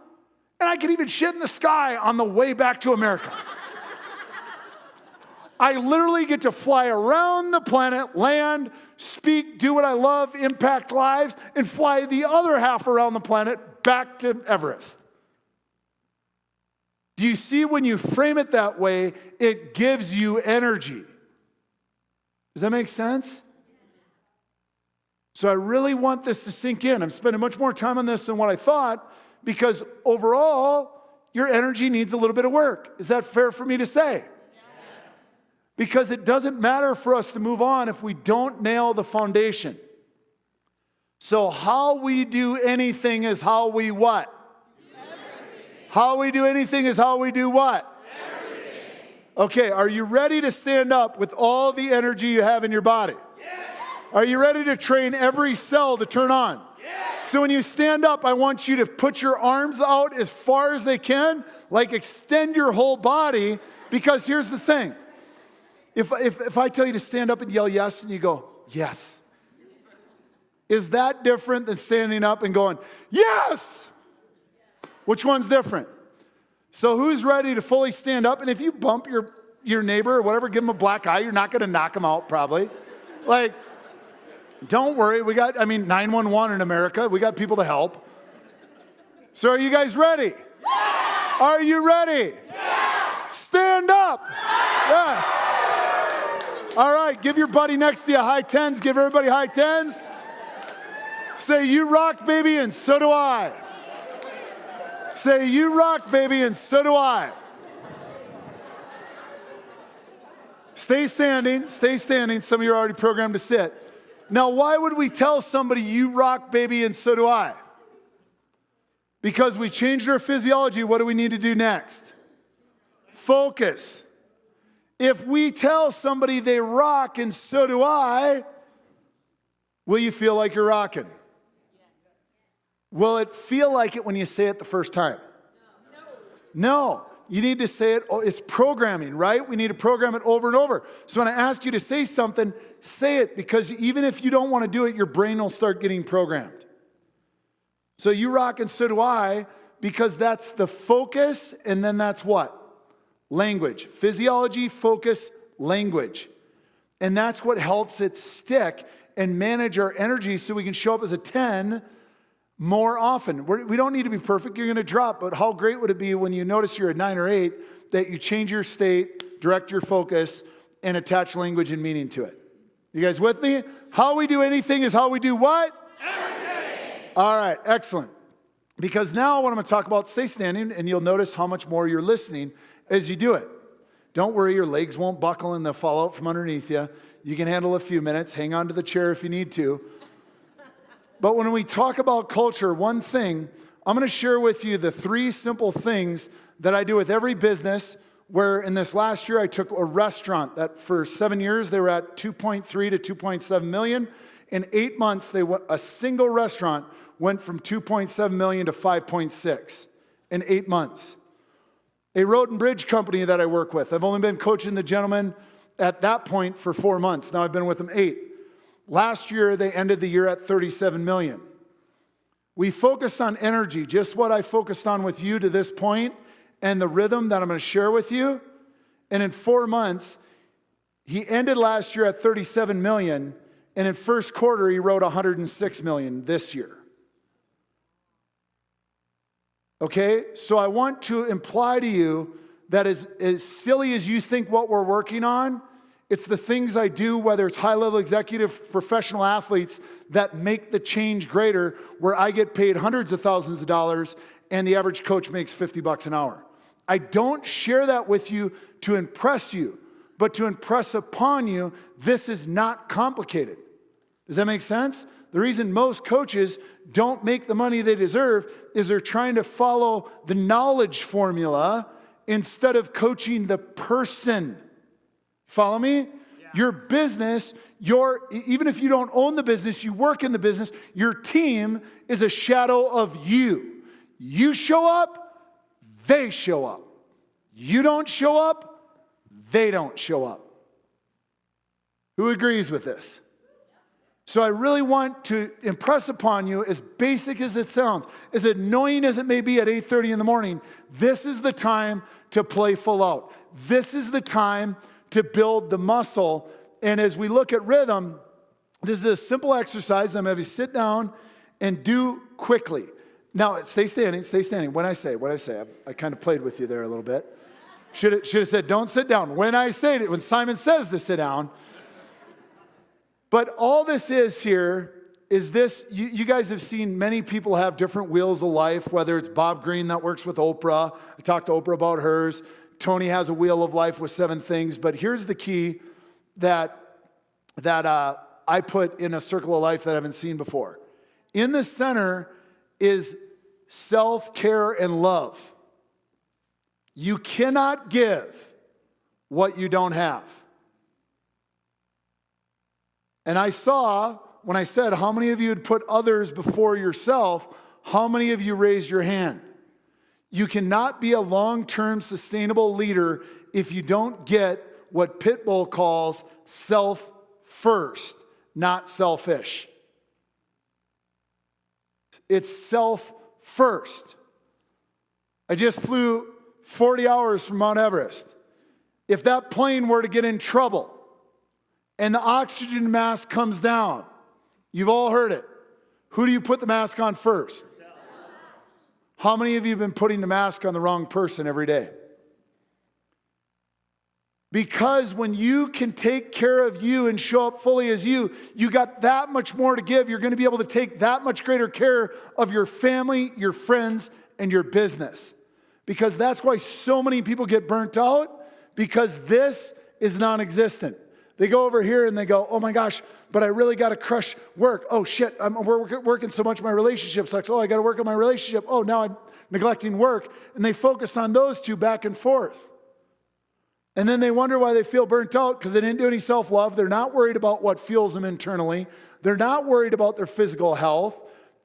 I can even shit in the sky on the way back to America. I literally get to fly around the planet, land, speak, do what I love, impact lives, and fly the other half around the planet back to Everest. Do you see when you frame it that way, it gives you energy? Does that make sense? So I really want this to sink in. I'm spending much more time on this than what I thought because overall, your energy needs a little bit of work. Is that fair for me to say? Yes. Because it doesn't matter for us to move on if we don't nail the foundation. So how we do anything is how we what? Everything. How we do anything is how we do what? Everything. Okay, are you ready to stand up with all the energy you have in your body? Are you ready to train every cell to turn on? Yes. So when you stand up, I want you to put your arms out as far as they can, like extend your whole body, because here's the thing. If I tell you to stand up and yell yes, and you go, yes, is that different than standing up and going, yes? Which one's different? So who's ready to fully stand up? And if you bump your neighbor or whatever, give him a black eye, you're not going to knock him out probably. Like, don't worry, we got, 911 in America. We got people to help. So are you guys ready? Yes. Are you ready? Yes. Stand up. Yes. All right, give your buddy next to you high tens. Give everybody high tens. Say, you rock, baby, and so do I. Say, you rock, baby, and so do I. Stay standing, stay standing. Some of you are already programmed to sit. Now, why would we tell somebody, you rock, baby, and so do I? Because we changed our physiology. What do we need to do next? Focus. If we tell somebody they rock and so do I, will you feel like you're rocking? Will it feel like it when you say it the first time? No. You need to say it. It's programming, right? We need to program it over and over. So when I ask you to say something, say it, because even if you don't want to do it, your brain will start getting programmed. So you rock and so do I, because that's the focus, and then that's what? Language. Physiology, focus, language. And that's what helps it stick and manage our energy so we can show up as a 10 more often. We don't need to be perfect. You're going to drop. But how great would it be when you notice you're a 9 or 8 that you change your state, direct your focus, and attach language and meaning to it? You guys with me? How we do anything is how we do what? Everything. All right, excellent. Because now what I'm going to talk about, stay standing, and you'll notice how much more you're listening as you do it. Don't worry, your legs won't buckle and they'll fall out from underneath you. You can handle a few minutes. Hang on to the chair if you need to. But when we talk about culture, one thing, I'm going to share with you the 3 simple things that I do with every business, where in this last year I took a restaurant that for 7 years they were at 2.3 to 2.7 million, In 8 months, a single restaurant went from 2.7 million to 5.6 in 8 months. A road and bridge company that I work with, I've only been coaching the gentleman at that point for 4 months. Now I've been with him 8. Last year, they ended the year at 37 million. We focused on energy, just what I focused on with you to this point, and the rhythm that I'm going to share with you. And in 4 months, he ended last year at 37 million, and in first quarter, he wrote 106 million this year. Okay, so I want to imply to you that as silly as you think what we're working on, it's the things I do, whether it's high-level executive, professional athletes, that make the change greater, where I get paid hundreds of thousands of dollars and the average coach makes $50 an hour. I don't share that with you to impress you, but to impress upon you, this is not complicated. Does that make sense? The reason most coaches don't make the money they deserve is they're trying to follow the knowledge formula instead of coaching the person. Follow me? Yeah. Your business, even if you don't own the business, you work in the business, your team is a shadow of you. You show up, they show up. You don't show up, they don't show up. Who agrees with this? So I really want to impress upon you, as basic as it sounds, as annoying as it may be at 8:30 in the morning, this is the time to play full out. This is the time to build the muscle. And as we look at rhythm, this is a simple exercise I'm going to have you sit down and do quickly. Now, stay standing. When I say, I kind of played with you there a little bit. Should have said, don't sit down. When I say it, when Simon says to sit down. But all this is here is this, you guys have seen many people have different wheels of life, whether it's Bob Green that works with Oprah. I talked to Oprah about hers. Tony has a wheel of life with 7 things. But here's the key that I put in a circle of life that I haven't seen before. In the center is self-care and love. You cannot give what you don't have. And I saw, when I said, how many of you would put others before yourself, how many of you raised your hand? You cannot be a long-term sustainable leader if you don't get what Pitbull calls self first, not selfish. It's self first. I just flew 40 hours from Mount Everest. If that plane were to get in trouble and the oxygen mask comes down, you've all heard it. Who do you put the mask on first? How many of you have been putting the mask on the wrong person every day? Because when you can take care of you and show up fully as you got that much more to give. You're going to be able to take that much greater care of your family, your friends, and your business. Because that's why so many people get burnt out, because this is non-existent. They go over here and they go, oh my gosh, but I really got to crush work. Oh shit, we're working so much, my relationship sucks. Oh, I got to work on my relationship. Oh, now I'm neglecting work. And they focus on those two back and forth. And then they wonder why they feel burnt out, because they didn't do any self-love. They're not worried about what fuels them internally. They're not worried about their physical health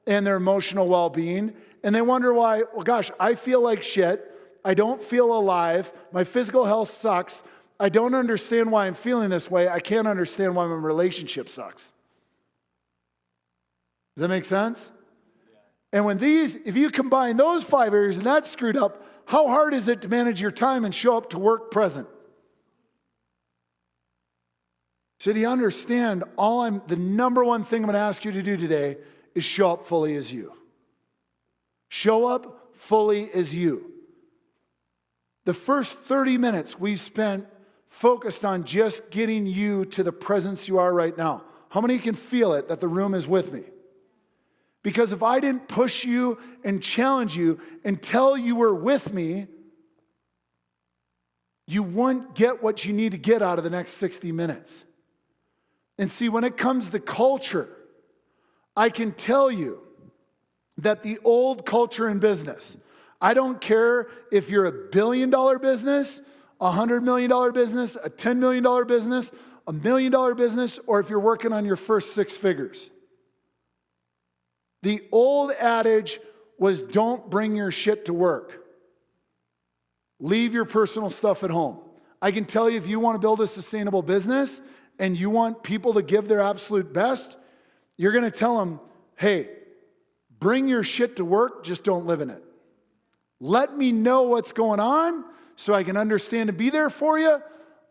and their emotional well-being. And they wonder why, well, gosh, I feel like shit. I don't feel alive. My physical health sucks. I don't understand why I'm feeling this way. I can't understand why my relationship sucks. Does that make sense? And if you combine those 5 areas and that's screwed up, how hard is it to manage your time and show up to work present? So do you understand, the number one thing I'm going to ask you to do today is show up fully as you. Show up fully as you. The first 30 minutes we spent focused on just getting you to the presence you are right now. How many can feel it, that the room is with me? Because if I didn't push you and challenge you until you were with me, you wouldn't get what you need to get out of the next 60 minutes. And see, when it comes to culture, I can tell you that the old culture in business, I don't care if you're a $1 billion business, a $100 million business, a $10 million business, $1 million business, or if you're working on your first 6 figures. The old adage was don't bring your shit to work. Leave your personal stuff at home. I can tell you, if you want to build a sustainable business and you want people to give their absolute best, you're going to tell them, hey, bring your shit to work, just don't live in it. Let me know what's going on so I can understand and be there for you,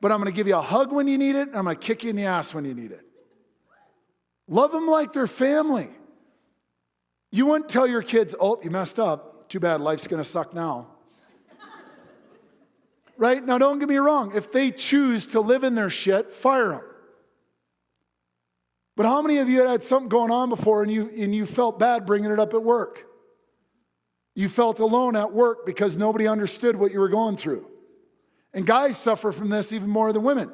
but I'm going to give you a hug when you need it, and I'm going to kick you in the ass when you need it. Love them like they're family. You wouldn't tell your kids, oh, you messed up. Too bad, life's going to suck now. Right? Now, don't get me wrong. If they choose to live in their shit, fire them. But how many of you had something going on before and you felt bad bringing it up at work? You felt alone at work because nobody understood what you were going through. And guys suffer from this even more than women,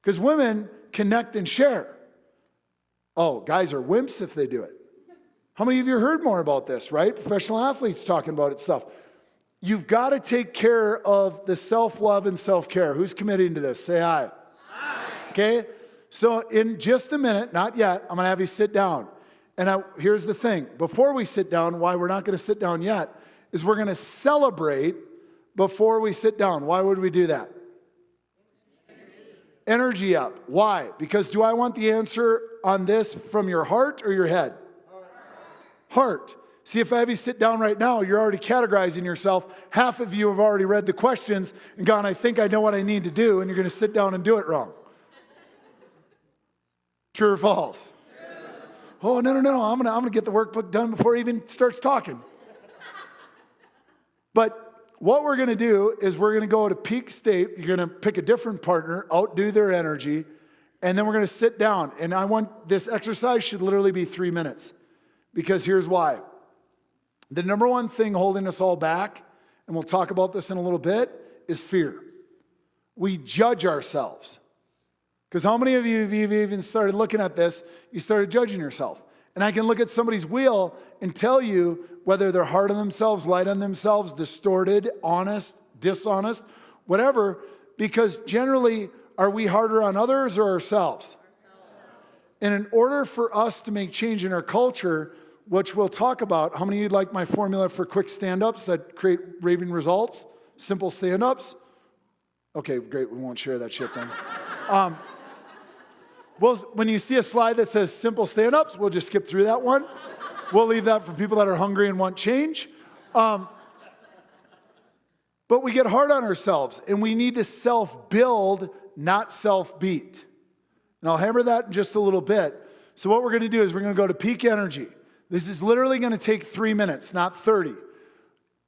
because women connect and share. Oh, guys are wimps if they do it. How many of you heard more about this, right? Professional athletes talking about it stuff. You've got to take care of the self-love and self-care. Who's committing to this? Say aye. Aye. Okay? So in just a minute, not yet, I'm going to have you sit down. And here's the thing. Before we sit down, why we're not going to sit down yet, is we're going to celebrate before we sit down. Why would we do that? Energy up. Why? Because do I want the answer on this from your heart or your head? Heart. See, if I have you sit down right now, you're already categorizing yourself. Half of you have already read the questions and gone, I think I know what I need to do, and you're going to sit down and do it wrong. True or false? True. Oh, no. I'm going to get the workbook done before he even starts talking. But what we're going to do is we're going to go to peak state. You're going to pick a different partner, outdo their energy, and then we're going to sit down. And I want this exercise should literally be 3 minutes, because here's why. The number one thing holding us all back, and we'll talk about this in a little bit, is fear. We judge ourselves. Because how many of you, if you've even started looking at this, you started judging yourself? And I can look at somebody's wheel and tell you whether they're hard on themselves, light on themselves, distorted, honest, dishonest, whatever, because generally, are we harder on others or ourselves? And in order for us to make change in our culture, which we'll talk about, how many of you like my formula for quick stand-ups that create raving results? Simple stand-ups? Okay, great, we won't share that shit then. Well, when you see a slide that says simple stand-ups, we'll just skip through that one. We'll leave that for people that are hungry and want change. But we get hard on ourselves, and we need to self-build, not self-beat. And I'll hammer that in just a little bit. So what we're going to do is we're going to go to peak energy. This is literally going to take 3 minutes, not 30.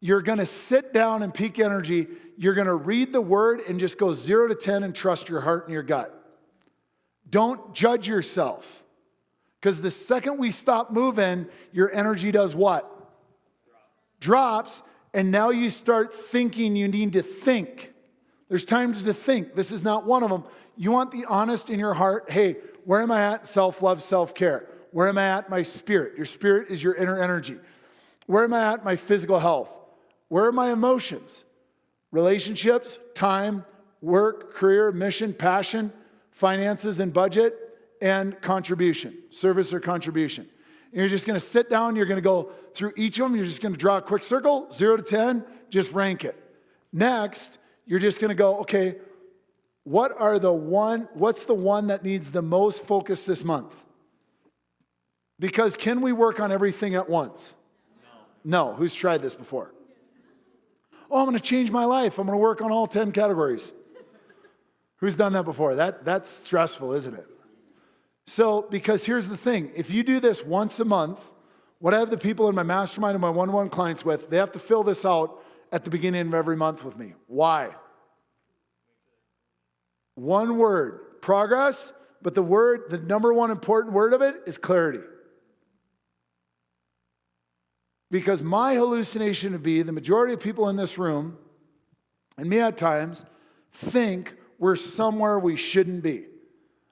You're going to sit down in peak energy. You're going to read the word and just go 0 to 10 and trust your heart and your gut. Don't judge yourself. Because the second we stop moving, your energy does what? Drops. And now you start thinking you need to think. There's times to think. This is not one of them. You want the honest in your heart. Hey, where am I at? Self-love, self-care. Where am I at? My spirit. Your spirit is your inner energy. Where am I at? My physical health. Where are my emotions? Relationships, time, work, career, mission, passion, finances and budget, and contribution, service or contribution. And you're just going to sit down. You're going to go through each of them. You're just going to draw a quick circle, 0 to 10, just rank it. Next, you're just going to go, okay, what's the one that needs the most focus this month? Because can we work on everything at once? No. Who's tried this before? Oh, I'm going to change my life. I'm going to work on all 10 categories. Who's done that before? That's stressful, isn't it? So, because here's the thing. If you do this once a month, what I have the people in my mastermind and my one-on-one clients with, they have to fill this out at the beginning of every month with me. Why? One word, progress, but the number one important word of it is clarity. Because my hallucination would be the majority of people in this room, and me at times, think we're somewhere we shouldn't be.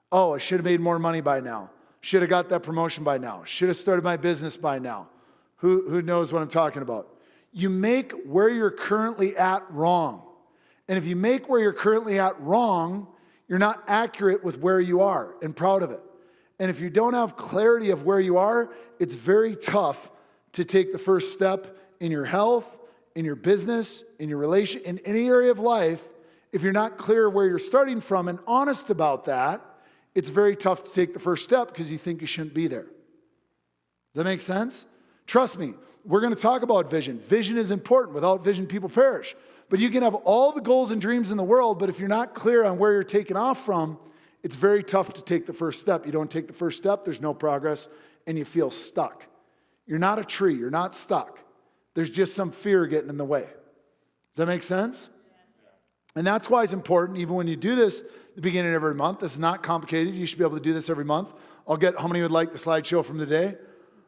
Oh, I should have made more money by now. Should have got that promotion by now. Should have started my business by now. Who knows what I'm talking about? You make where you're currently at wrong. And if you make where you're currently at wrong, You're not accurate with where you are and proud of it. And if you don't have clarity of where you are, it's very tough to take the first step in your health, in your business, in your relation, in any area of life. If you're not clear where you're starting from and honest about that, it's very tough to take the first step because you think you shouldn't be there. Does that make sense? Trust me, we're going to talk about vision. Vision is important. Without vision, people perish. But you can have all the goals and dreams in the world, but if you're not clear on where you're taking off from, it's very tough to take the first step. You don't take the first step, there's no progress, and you feel stuck. You're not a tree. You're not stuck. There's just some fear getting in the way. Does that make sense? And that's why it's important, even when you do this at the beginning of every month. This is not complicated. You should be able to do this every month. How many would like the slideshow from the day?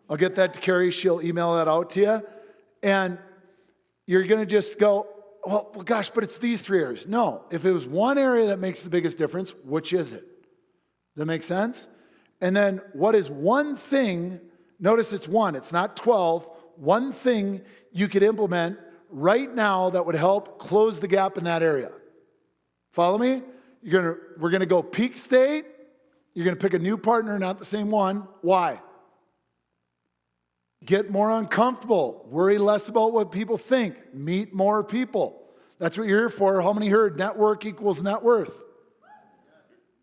I'll get that to Carrie. She'll email that out to you. And you're going to just go, well, gosh, but it's these 3 areas. No, if it was one area that makes the biggest difference, which is it? Does that make sense? And then what is one thing, notice it's one, it's not 12, one thing you could implement right now that would help close the gap in that area. Follow me? We're going to go peak state. You're going to pick a new partner, not the same one. Why? Get more uncomfortable. Worry less about what people think. Meet more people. That's what you're here for. How many heard network equals net worth?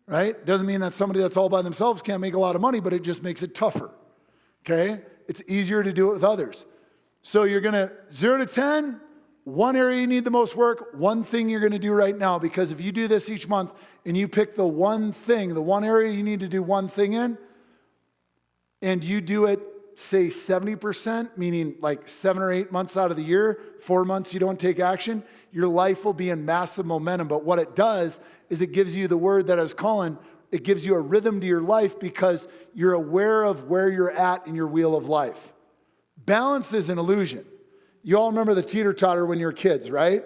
Right? Doesn't mean that somebody that's all by themselves can't make a lot of money, but it just makes it tougher. Okay? It's easier to do it with others. So you're going to 0 to 10, one area you need the most work, one thing you're going to do right now. Because if you do this each month and you pick the one thing, the one area you need to do one thing in, and you do it, say 70%, meaning like 7 or 8 months out of the year, 4 months you don't take action, your life will be in massive momentum. But what it does is it gives you the word that I was calling, it gives you a rhythm to your life because you're aware of where you're at in your wheel of life. Balance is an illusion. You all remember the teeter-totter when you were kids, right?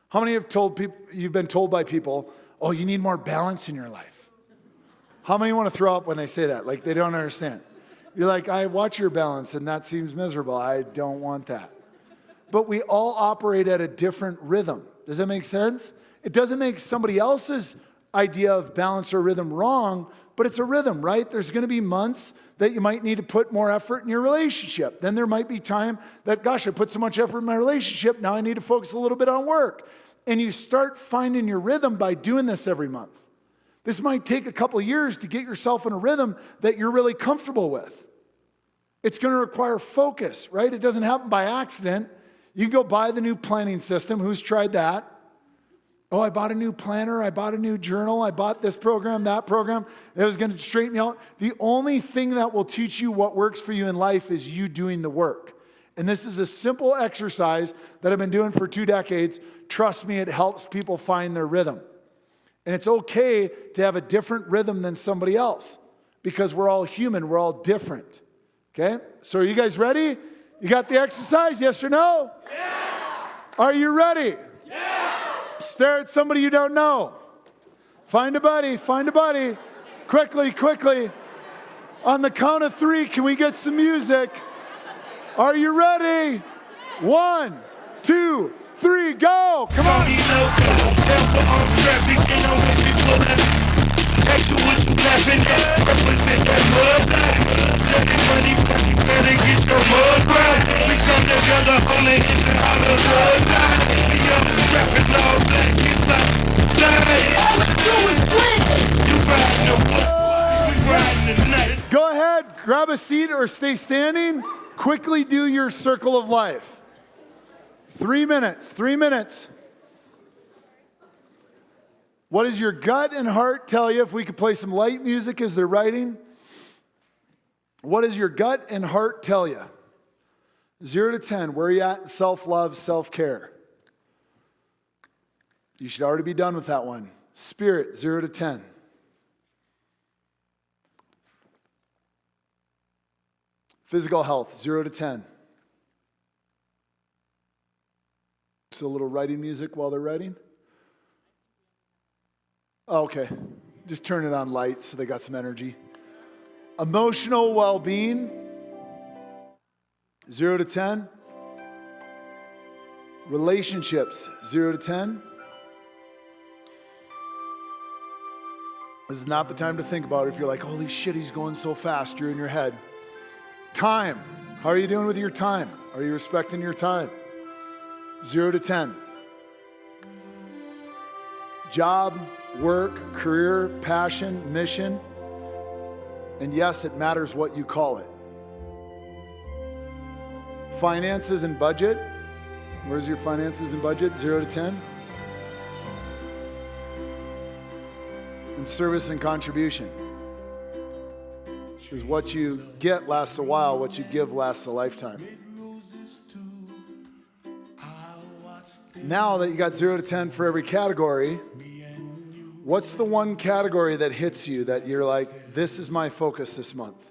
How many have told people, you've been told by people, oh, you need more balance in your life? How many want to throw up when they say that? Like they don't understand. You're like, I watch your balance and that seems miserable. I don't want that. But we all operate at a different rhythm. Does that make sense? It doesn't make somebody else's idea of balance or rhythm wrong, but it's a rhythm, right? There's going to be months that you might need to put more effort in your relationship. Then there might be time that, gosh, I put so much effort in my relationship, now I need to focus a little bit on work. And you start finding your rhythm by doing this every month. This might take a couple of years to get yourself in a rhythm that you're really comfortable with. It's going to require focus, right? It doesn't happen by accident. You can go buy the new planning system. Who's tried that? Oh, I bought a new planner. I bought a new journal. I bought this program, that program. It was going to straighten me out. The only thing that will teach you what works for you in life is you doing the work. And this is a simple exercise that I've been doing for 2 decades. Trust me, it helps people find their rhythm. And it's okay to have a different rhythm than somebody else because we're all human. We're all different. Okay? So are you guys ready? You got the exercise? Yes or no? Yeah. Are you ready? Yeah. Stare at somebody you don't know. Find a buddy. Find a buddy. Quickly, quickly. On the count of 3, can we get some music? Are you ready? 1, 2, 3, go. Come on. Go ahead, grab a seat or stay standing. Quickly do your circle of life. 3 minutes, 3 minutes. What does your gut and heart tell you? If we could play some light music as they're writing. What does your gut and heart tell you? 0 to 10, where are you at in self-love, self-care? You should already be done with that one. Spirit, 0 to 10. Physical health, 0 to 10. So a little writing music while they're writing. Oh, okay. Just turn it on light so they got some energy. Emotional well-being, 0 to 10. Relationships, 0 to 10. This is not the time to think about it. If you're like, holy shit, he's going so fast, you're in your head. Time. How are you doing with your time? Are you respecting your time? 0 to 10. Job, work, career, passion, mission. And yes, it matters what you call it. Finances and budget. Where's your finances and budget? 0 to 10. And service and contribution. Because what you get lasts a while, what you give lasts a lifetime. Now that you got 0 to 10 for every category, what's the one category that hits you that you're like, this is my focus this month?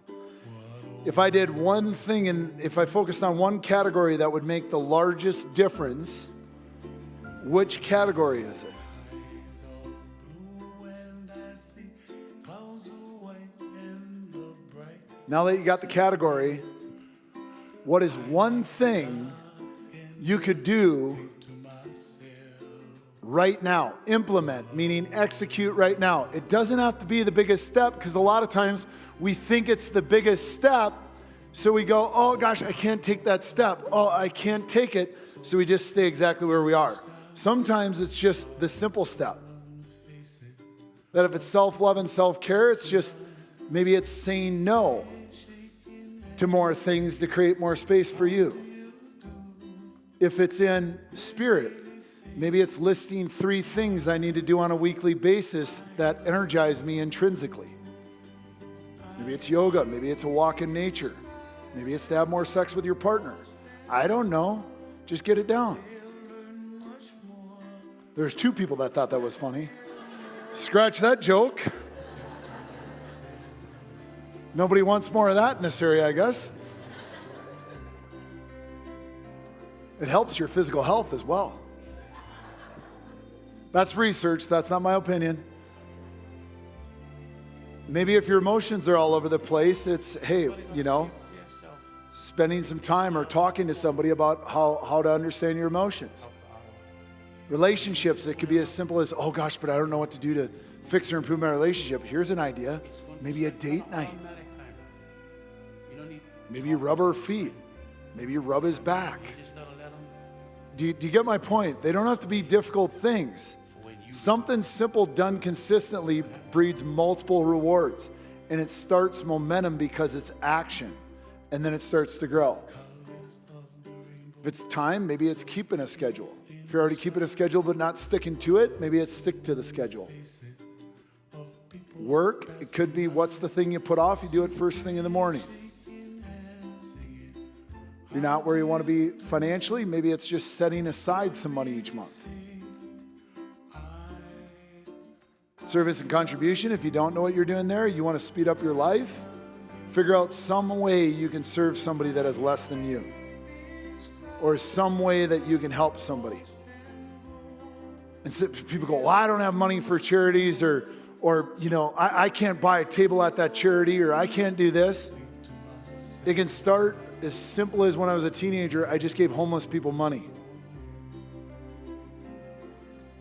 If I did one thing and if I focused on one category that would make the largest difference, which category is it? Now that you got the category, what is one thing you could do right now? Implement, meaning execute right now. It doesn't have to be the biggest step, because a lot of times we think it's the biggest step, so we go, oh gosh, I can't take that step. Oh, I can't take it, so we just stay exactly where we are. Sometimes it's just the simple step. That if it's self-love and self-care, it's just, maybe it's saying no to more things to create more space for you. If it's in spirit, maybe it's listing 3 things I need to do on a weekly basis that energize me intrinsically. Maybe it's yoga, maybe it's a walk in nature, maybe it's to have more sex with your partner. I don't know, just get it down. There's 2 people that thought that was funny. Scratch that joke. Nobody wants more of that in this area, I guess. It helps your physical health as well. That's research, that's not my opinion. Maybe if your emotions are all over the place, it's, hey, spending some time or talking to somebody about how to understand your emotions. Relationships, it could be as simple as, oh gosh, but I don't know what to do to fix or improve my relationship. Here's an idea, maybe a date night. Maybe you rub her feet. Maybe you rub his back. Do you get my point? They don't have to be difficult things. Something simple done consistently breeds multiple rewards. And it starts momentum because it's action. And then it starts to grow. If it's time, maybe it's keeping a schedule. If you're already keeping a schedule but not sticking to it, maybe it's stick to the schedule. Work, it could be what's the thing you put off? You do it first thing in the morning. You're not where you want to be financially, maybe it's just setting aside some money each month. Service and contribution, if you don't know what you're doing there, you want to speed up your life, figure out some way you can serve somebody that has less than you. Or some way that you can help somebody. And so people go, well, I don't have money for charities, or I can't buy a table at that charity, or I can't do this. It can start as simple as when I was a teenager, I just gave homeless people money.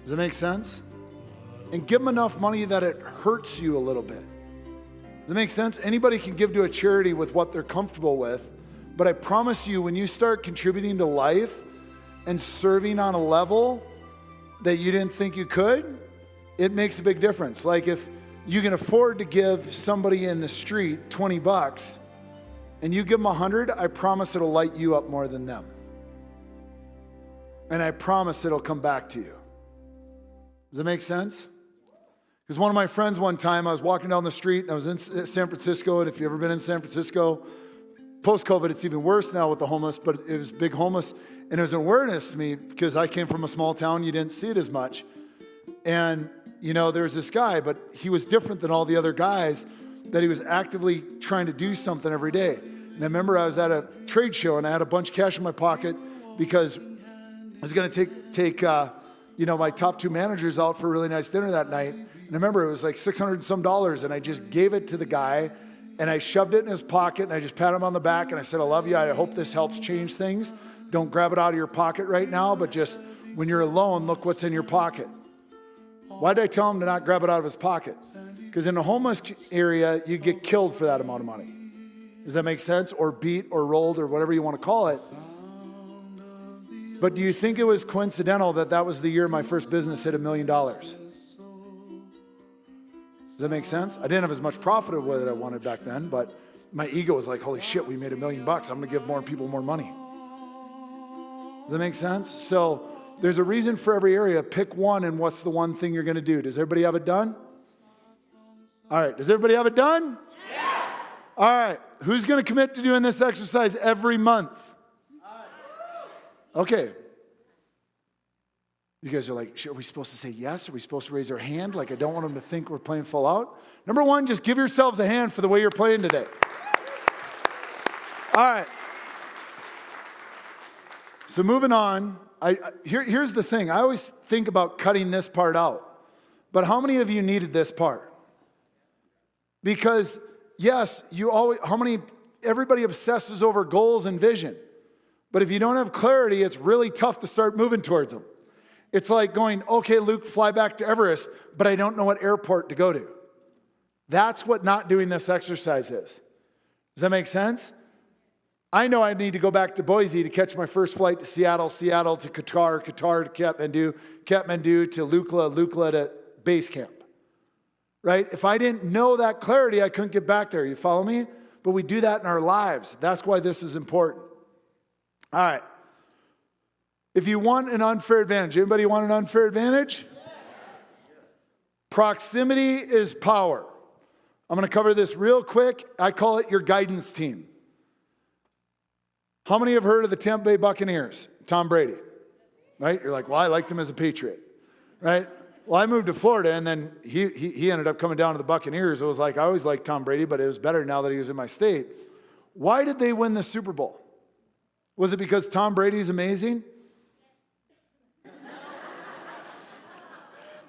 Does that make sense? And give them enough money that it hurts you a little bit. Does that make sense? Anybody can give to a charity with what they're comfortable with, but I promise you, when you start contributing to life and serving on a level that you didn't think you could, it makes a big difference. Like if you can afford to give somebody in the street $20, and you give them 100, I promise it'll light you up more than them. And I promise it'll come back to you. Does that make sense? Because one of my friends one time, I was walking down the street, and I was in San Francisco, and if you've ever been in San Francisco, post-COVID, it's even worse now with the homeless, but it was big homeless, and it was an awareness to me, because I came from a small town, you didn't see it as much. And, there was this guy, but he was different than all the other guys, that he was actively trying to do something every day. And I remember I was at a trade show and I had a bunch of cash in my pocket because I was going to take my top 2 managers out for a really nice dinner that night. And I remember it was like $600 and some, and I just gave it to the guy and I shoved it in his pocket and I just pat him on the back and I said, I love you. I hope this helps change things. Don't grab it out of your pocket right now, but just when you're alone, look what's in your pocket. Why did I tell him to not grab it out of his pocket? Because in a homeless area, you get killed for that amount of money. Does that make sense? Or beat or rolled or whatever you want to call it. But do you think it was coincidental that that was the year my first business hit $1 million? Does that make sense? I didn't have as much profit with it I wanted back then, but my ego was like, holy shit, we made $1 million. I'm going to give more people more money. Does that make sense? So there's a reason for every area. Pick one, and what's the one thing you're going to do? Does everybody have it done? All right. Does everybody have it done? Yes. All right. Who's going to commit to doing this exercise every month? Okay. You guys are like, are we supposed to say yes? Are we supposed to raise our hand? Like, I don't want them to think we're playing full out. Number one, just give yourselves a hand for the way you're playing today. All right. So moving on, here's the thing. I always think about cutting this part out. But how many of you needed this part? Because, yes, everybody obsesses over goals and vision. But if you don't have clarity, it's really tough to start moving towards them. It's like going, okay, Luke, fly back to Everest, but I don't know what airport to go to. That's what not doing this exercise is. Does that make sense? I know I need to go back to Boise to catch my first flight to Seattle, Seattle to Qatar, Qatar to Kathmandu, Kathmandu to Lukla, Lukla to base camp. Right? If I didn't know that clarity, I couldn't get back there. You follow me? But we do that in our lives. That's why this is important. All right. If you want an unfair advantage, anybody want an unfair advantage? Proximity is power. I'm going to cover this real quick. I call it your guidance team. How many have heard of the Tampa Bay Buccaneers? Tom Brady, right? You're like, well, I liked him as a Patriot, right? Well, I moved to Florida, and then he ended up coming down to the Buccaneers. It was like, I always liked Tom Brady, but it was better now that he was in my state. Why did they win the Super Bowl? Was it because Tom Brady's amazing?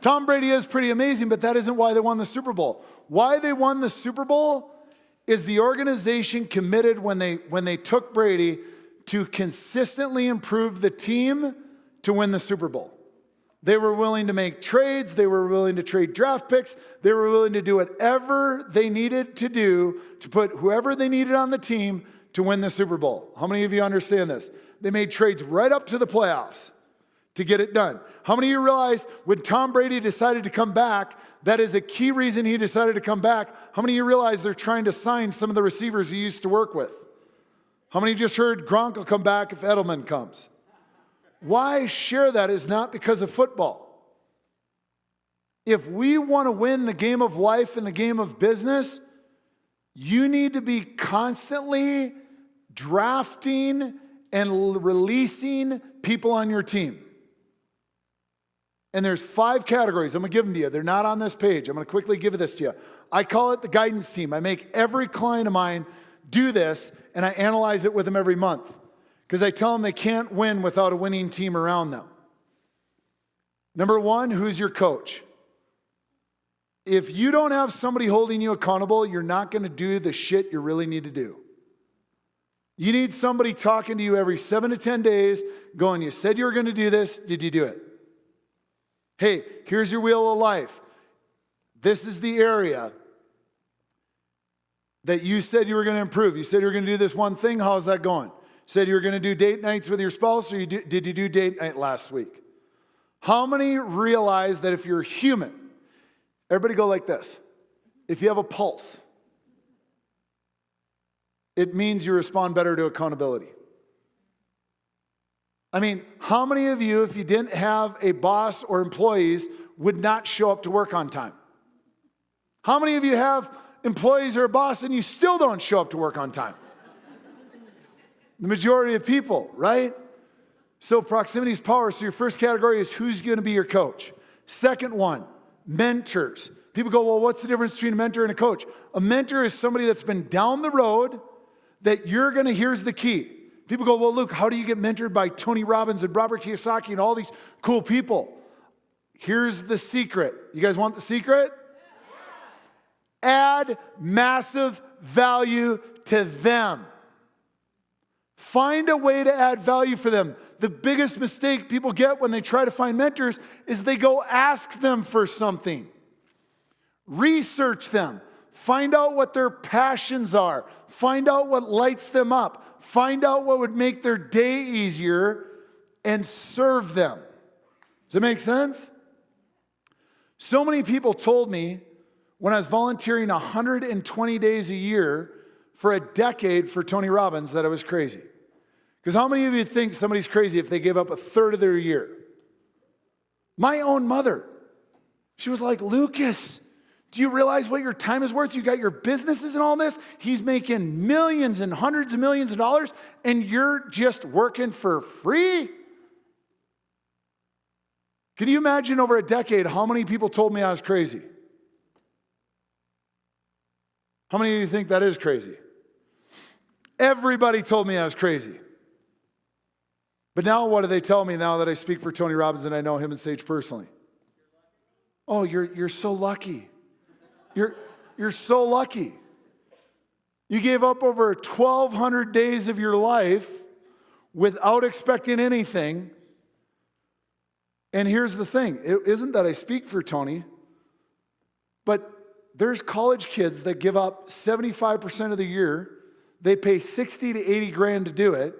Tom Brady is pretty amazing, but that isn't why they won the Super Bowl. Why they won the Super Bowl is the organization committed when they took Brady to consistently improve the team to win the Super Bowl. They were willing to make trades. They were willing to trade draft picks. They were willing to do whatever they needed to do to put whoever they needed on the team to win the Super Bowl. How many of you understand this? They made trades right up to the playoffs to get it done. How many of you realize when Tom Brady decided to come back, that is a key reason he decided to come back? How many of you realize they're trying to sign some of the receivers he used to work with? How many just heard Gronk will come back if Edelman comes? Why I share that is not because of football. If we want to win the game of life and the game of business, you need to be constantly drafting and releasing people on your team. And there's 5 categories. I'm going to give them to you. They're not on this page. I'm going to quickly give this to you. I call it the guidance team. I make every client of mine do this, and I analyze it with them every month. Because I tell them they can't win without a winning team around them. Number 1, who's your coach? If you don't have somebody holding you accountable, you're not going to do the shit you really need to do. You need somebody talking to you every 7 to 10 days, going, you said you were going to do this, did you do it? Hey, here's your wheel of life. This is the area that you said you were going to improve. You said you were going to do this one thing. How's that going? Said you were going to do date nights with your spouse, or did you do date night last week? How many realize that if you're human, everybody go like this. If you have a pulse, it means you respond better to accountability. I mean, how many of you, if you didn't have a boss or employees, would not show up to work on time? How many of you have employees or a boss and you still don't show up to work on time? The majority of people, right? So proximity is power. So your first category is who's going to be your coach. Second one, mentors. People go, well, what's the difference between a mentor and a coach? A mentor is somebody that's been down the road that you're going to, here's the key. People go, well, Luke, how do you get mentored by Tony Robbins and Robert Kiyosaki and all these cool people? Here's the secret. You guys want the secret? Add massive value to them. Find a way to add value for them. The biggest mistake people get when they try to find mentors is they go ask them for something. Research them. Find out what their passions are. Find out what lights them up. Find out what would make their day easier and serve them. Does that make sense? So many people told me when I was volunteering 120 days a year for a decade for Tony Robbins that I was crazy. Because how many of you think somebody's crazy if they gave up a third of their year? My own mother, she was like, Lucas, do you realize what your time is worth? You got your businesses and all this. He's making millions and hundreds of millions of dollars, and you're just working for free? Can you imagine over a decade how many people told me I was crazy? How many of you think that is crazy? Everybody told me I was crazy. But now what do they tell me now that I speak for Tony Robbins and I know him and Sage personally? Oh, you're so lucky. You're so lucky. You gave up over 1,200 days of your life without expecting anything. And here's the thing. It isn't that I speak for Tony, but there's college kids that give up 75% of the year. They pay 60 to 80 grand to do it.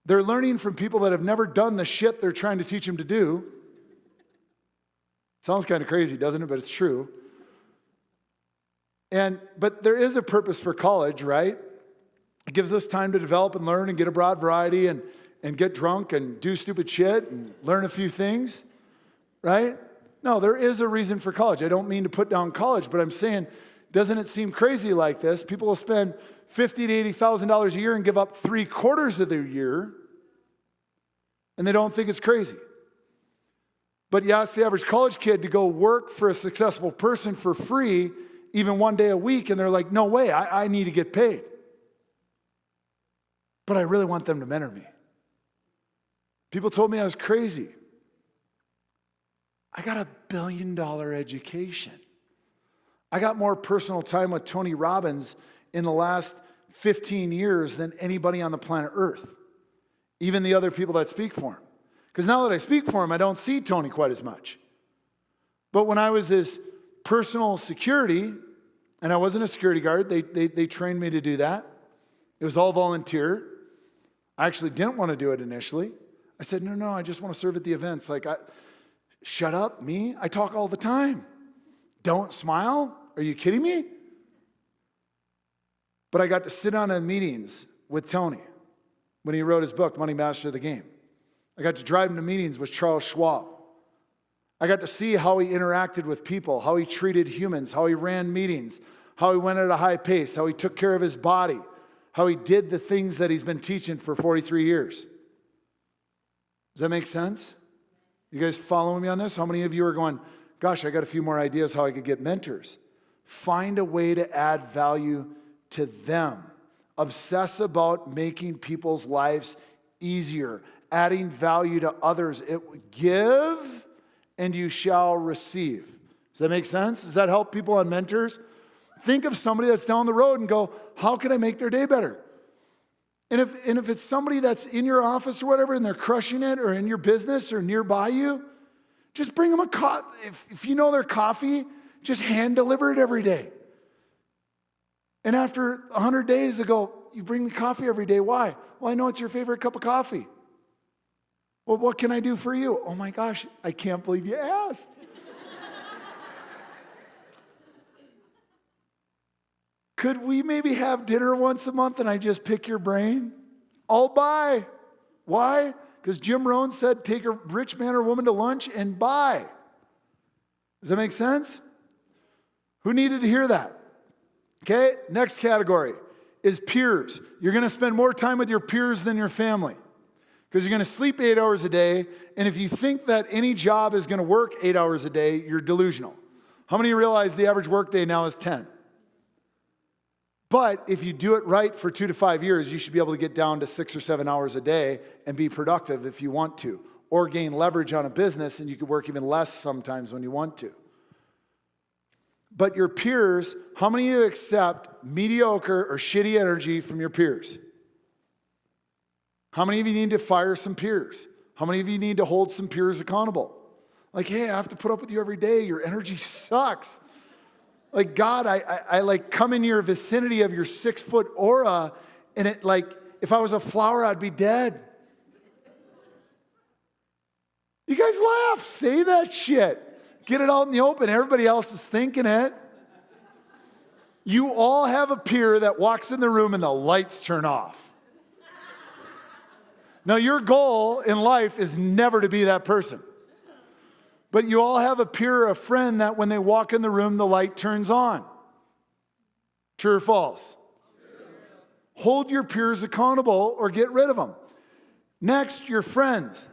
They're learning from people that have never done the shit they're trying to teach them to do. Sounds kind of crazy, doesn't it? But it's true. But there is a purpose for college, right? It gives us time to develop and learn and get a broad variety and get drunk and do stupid shit and learn a few things, right? No, there is a reason for college. I don't mean to put down college, but I'm saying, doesn't it seem crazy like this? People will spend $50,000 to $80,000 a year and give up 3/4 of their year, and they don't think it's crazy. But you ask the average college kid to go work for a successful person for free, even one day a week, and they're like, no way, I need to get paid. But I really want them to mentor me. People told me I was crazy. I got a $1 billion education. I got more personal time with Tony Robbins in the last 15 years than anybody on the planet Earth, even the other people that speak for him. Because now that I speak for him, I don't see Tony quite as much. But when I was his personal security, and I wasn't a security guard, they trained me to do that. It was all volunteer. I actually didn't want to do it initially. I said, no, I just want to serve at the events. Shut up, me? I talk all the time. Don't smile? Are you kidding me? But I got to sit on in meetings with Tony when he wrote his book, Money Master of the Game. I got to drive him to meetings with Charles Schwab. I got to see how he interacted with people, how he treated humans, how he ran meetings, how he went at a high pace, how he took care of his body, how he did the things that he's been teaching for 43 years. Does that make sense? You guys following me on this? How many of you are going, gosh, I got a few more ideas how I could get mentors? Find a way to add value to them. Obsess about making people's lives easier, adding value to others. Give and you shall receive. Does that make sense? Does that help people on mentors? Think of somebody that's down the road and go, how can I make their day better? And if it's somebody that's in your office or whatever and they're crushing it or in your business or nearby you, just bring them a coffee. If you know their coffee, just hand deliver it every day. And after 100 days, they go, you bring me coffee every day. Why? Well, I know it's your favorite cup of coffee. Well, what can I do for you? Oh my gosh, I can't believe you asked. Could we maybe have dinner once a month and I just pick your brain? I'll buy. Why? Because Jim Rohn said take a rich man or woman to lunch and buy. Does that make sense? Who needed to hear that? Okay, next category is peers. You're going to spend more time with your peers than your family because you're going to sleep 8 hours a day, and if you think that any job is going to work 8 hours a day, you're delusional. How many realize the average workday now is 10? But if you do it right for 2 to 5 years, you should be able to get down to 6 or 7 hours a day and be productive if you want to, or gain leverage on a business, and you could work even less sometimes when you want to. But your peers, how many of you accept mediocre or shitty energy from your peers? How many of you need to fire some peers? How many of you need to hold some peers accountable? Like, hey, I have to put up with you every day. Your energy sucks. Like, God, I like come in your vicinity of your 6-foot aura, and it like, if I was a flower, I'd be dead. You guys laugh, say that shit. Get it out in the open. Everybody else is thinking it. You all have a peer that walks in the room and the lights turn off. Now, your goal in life is never to be that person. But you all have a peer or a friend that when they walk in the room, the light turns on. True or false? True. Hold your peers accountable or get rid of them. Next, your friends.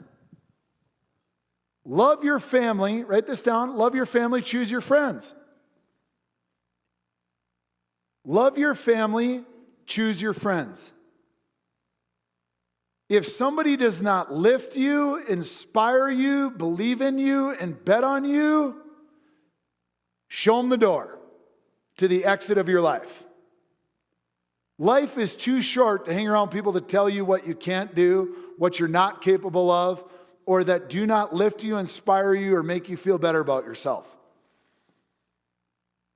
Love your family. Write this down. Love your family, choose your friends. Love your family, choose your friends. If somebody does not lift you, inspire you, believe in you, and bet on you, show them the door to the exit of your life. Life is too short to hang around people that tell you what you can't do, what you're not capable of, or that do not lift you, inspire you, or make you feel better about yourself.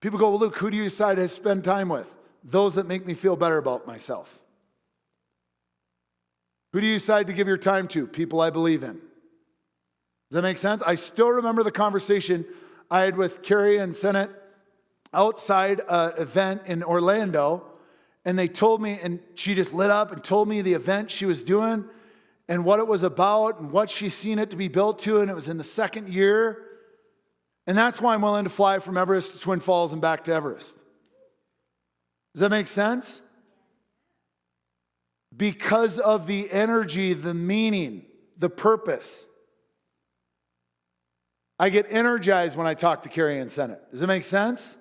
People go, well, Luke, who do you decide to spend time with? Those that make me feel better about myself. Who do you decide to give your time to? People I believe in. Does that make sense? I still remember the conversation I had with Carrie and Senate outside an event in Orlando, and they told me, and she just lit up and told me the event she was doing and what it was about and what she's seen it to be built to, and it was in the second year. And that's why I'm willing to fly from Everest to Twin Falls and back to Everest. Does that make sense? Because of the energy, the meaning, the purpose. I get energized when I talk to Carrie and Senate. Does it make sense?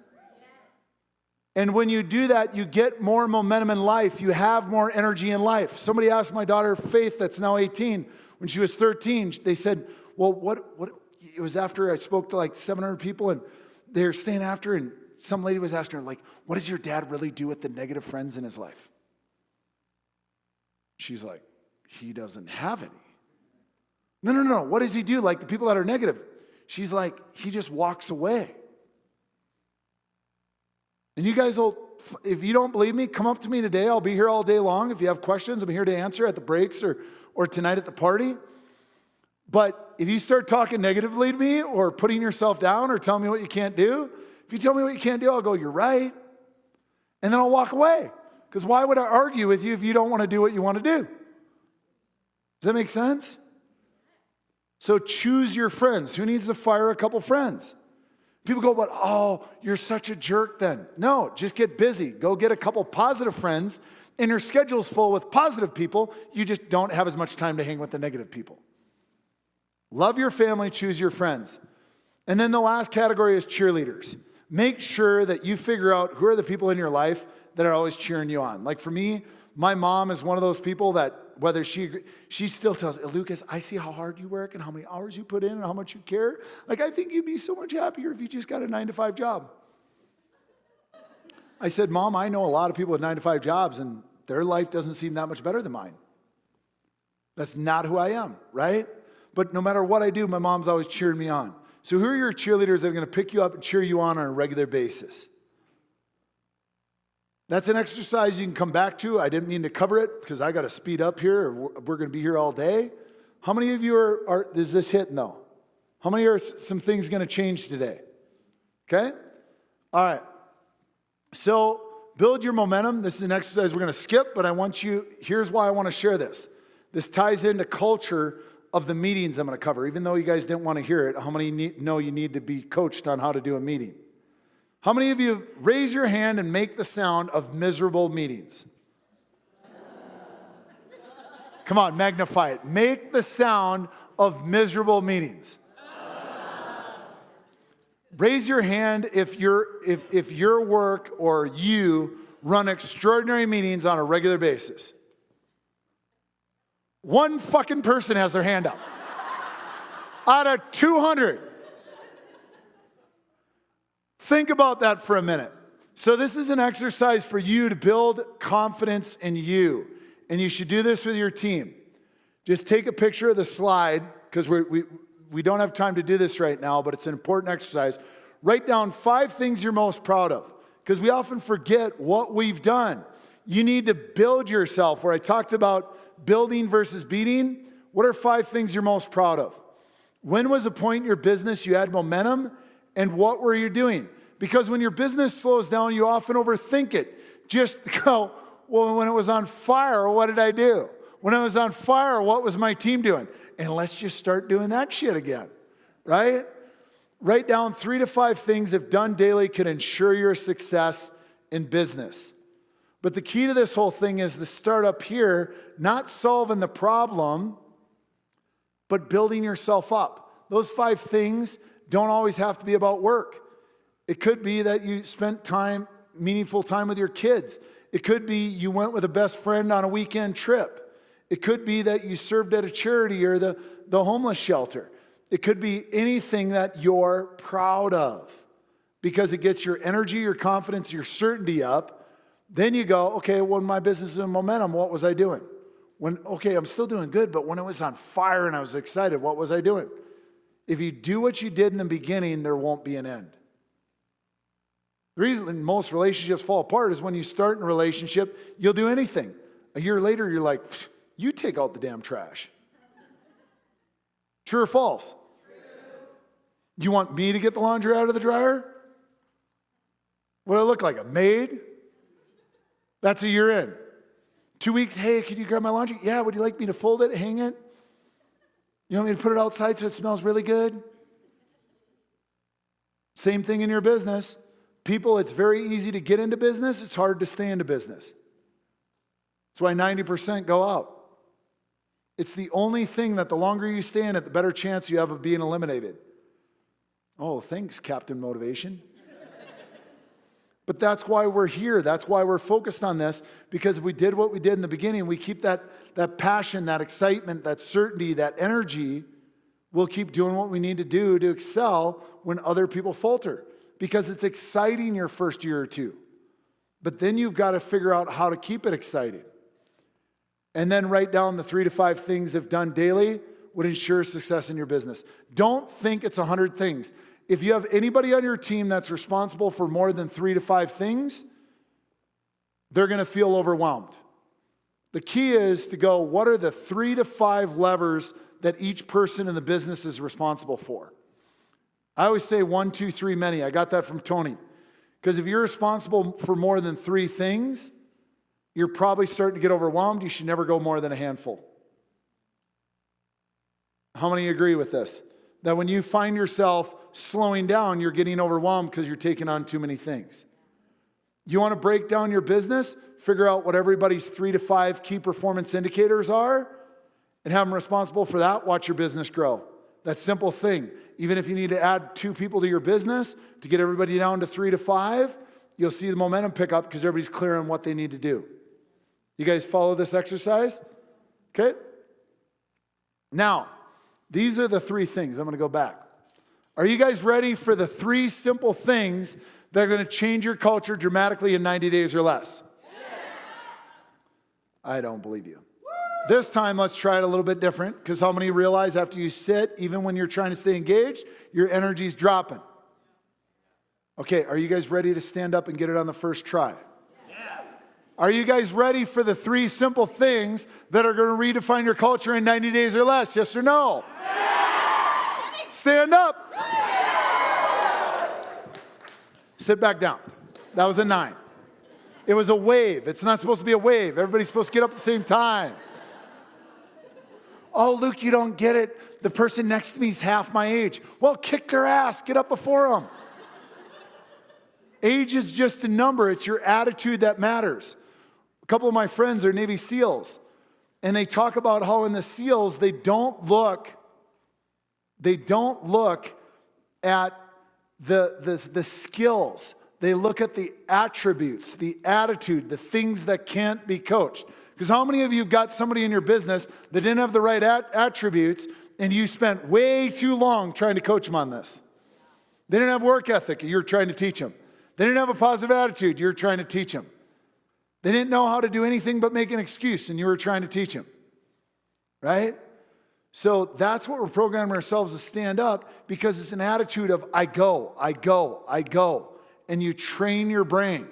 And when you do that, you get more momentum in life. You have more energy in life. Somebody asked my daughter Faith, that's now 18, when she was 13, they said, well, what? It was after I spoke to like 700 people, and they were staying after, and some lady was asking her, like, what does your dad really do with the negative friends in his life? She's like, he doesn't have any. No. What does he do? Like the people that are negative. She's like, he just walks away. And you guys will, if you don't believe me, come up to me today. I'll be here all day long. If you have questions, I'm here to answer at the breaks or tonight at the party. But if you start talking negatively to me or putting yourself down or telling me what you can't do, if you tell me what you can't do, I'll go, you're right. And then I'll walk away. Because why would I argue with you if you don't want to do what you want to do? Does that make sense? So choose your friends. Who needs to fire a couple friends? People go, but oh, you're such a jerk then. No, just get busy. Go get a couple positive friends, and your schedule's full with positive people. You just don't have as much time to hang with the negative people. Love your family, choose your friends. And then the last category is cheerleaders. Make sure that you figure out who are the people in your life that are always cheering you on. Like for me, my mom is one of those people that whether she still tells me, Lucas, I see how hard you work and how many hours you put in and how much you care. Like, I think you'd be so much happier if you just got a 9-to-5 job. I said, Mom, I know a lot of people with 9-to-5 jobs and their life doesn't seem that much better than mine. That's not who I am, right? But no matter what I do, my mom's always cheering me on. So who are your cheerleaders that are going to pick you up and cheer you on a regular basis? That's an exercise you can come back to. I didn't mean to cover it because I got to speed up here. We're going to be here all day. How many of you is this hitting though? How many are some things going to change today? Okay? All right. So build your momentum. This is an exercise we're going to skip, but here's why I want to share this. This ties into culture of the meetings I'm going to cover. Even though you guys didn't want to hear it, how many know you need to be coached on how to do a meeting? How many of you raise your hand and make the sound of miserable meetings? Come on, magnify it. Make the sound of miserable meetings. Raise your hand if your work or you run extraordinary meetings on a regular basis. One fucking person has their hand up. Out of 200. Think about that for a minute. So this is an exercise for you to build confidence in you. And you should do this with your team. Just take a picture of the slide, because we don't have time to do this right now, but it's an important exercise. Write down 5 things you're most proud of, because we often forget what we've done. You need to build yourself. Where I talked about building versus beating, what are 5 things you're most proud of? When was a point in your business you had momentum, and what were you doing? Because when your business slows down, you often overthink it. Just go, well, when it was on fire, what did I do? When it was on fire, what was my team doing? And let's just start doing that shit again, right? Write down 3 to 5 things, if done daily, can ensure your success in business. But the key to this whole thing is to start up here, not solving the problem, but building yourself up. Those 5 things don't always have to be about work. It could be that you spent time, meaningful time with your kids. It could be you went with a best friend on a weekend trip. It could be that you served at a charity or the homeless shelter. It could be anything that you're proud of, because it gets your energy, your confidence, your certainty up. Then you go, okay, when my business is in momentum, what was I doing? Okay, I'm still doing good, but when it was on fire and I was excited, what was I doing? If you do what you did in the beginning, there won't be an end. The reason most relationships fall apart is when you start in a relationship, you'll do anything. A year later, you're like, you take out the damn trash. True or false? You want me to get the laundry out of the dryer? What do I look like, a maid? That's a year in. 2 weeks, hey, could you grab my laundry? Yeah, would you like me to fold it, hang it? You want me to put it outside so it smells really good? Same thing in your business. People, it's very easy to get into business. It's hard to stay into business. That's why 90% go out. It's the only thing that the longer you stay in it, the better chance you have of being eliminated. Oh, thanks, Captain Motivation. But that's why we're here. That's why we're focused on this, because if we did what we did in the beginning, we keep that passion, that excitement, that certainty, that energy, we'll keep doing what we need to do to excel when other people falter, because it's exciting your first year or two. But then you've got to figure out how to keep it exciting. And then write down the 3 to 5 things, if done daily, would ensure success in your business. Don't think it's 100 things. If you have anybody on your team that's responsible for more than 3 to 5 things, they're going to feel overwhelmed. The key is to go, what are the 3 to 5 levers that each person in the business is responsible for? I always say 1, 2, 3, many. I got that from Tony. Because if you're responsible for more than 3 things, you're probably starting to get overwhelmed. You should never go more than a handful. How many agree with this? That when you find yourself slowing down, you're getting overwhelmed because you're taking on too many things. You want to break down your business? Figure out what everybody's 3 to 5 key performance indicators are and have them responsible for that. Watch your business grow. That simple thing. Even if you need to add 2 people to your business to get everybody down to 3 to 5, you'll see the momentum pick up because everybody's clear on what they need to do. You guys follow this exercise? Okay? Now, these are the 3 things. I'm going to go back. Are you guys ready for the 3 simple things that are going to change your culture dramatically in 90 days or less? Yes. I don't believe you. This time, let's try it a little bit different, because how many realize after you sit, even when you're trying to stay engaged, your energy's dropping? Okay, are you guys ready to stand up and get it on the first try? Are you guys ready for the 3 simple things that are going to redefine your culture in 90 days or less? Yes or no? Yes. Stand up. Yes. Sit back down. That was a 9. It was a wave. It's not supposed to be a wave. Everybody's supposed to get up at the same time. Oh, Luke, you don't get it. The person next to me is half my age. Well, kick their ass. Get up before them. Age is just a number. It's your attitude that matters. A couple of my friends are Navy SEALs, and they talk about how in the SEALs they don't look at the skills. They look at the attributes, the attitude, the things that can't be coached. Because how many of you have got somebody in your business that didn't have the right attributes, and you spent way too long trying to coach them on this? They didn't have work ethic, and you're trying to teach them. They didn't have a positive attitude, you're trying to teach them. They didn't know how to do anything but make an excuse, and you were trying to teach them. Right? So that's what we're programming ourselves to stand up, because it's an attitude of I go, I go, I go. And you train your brain.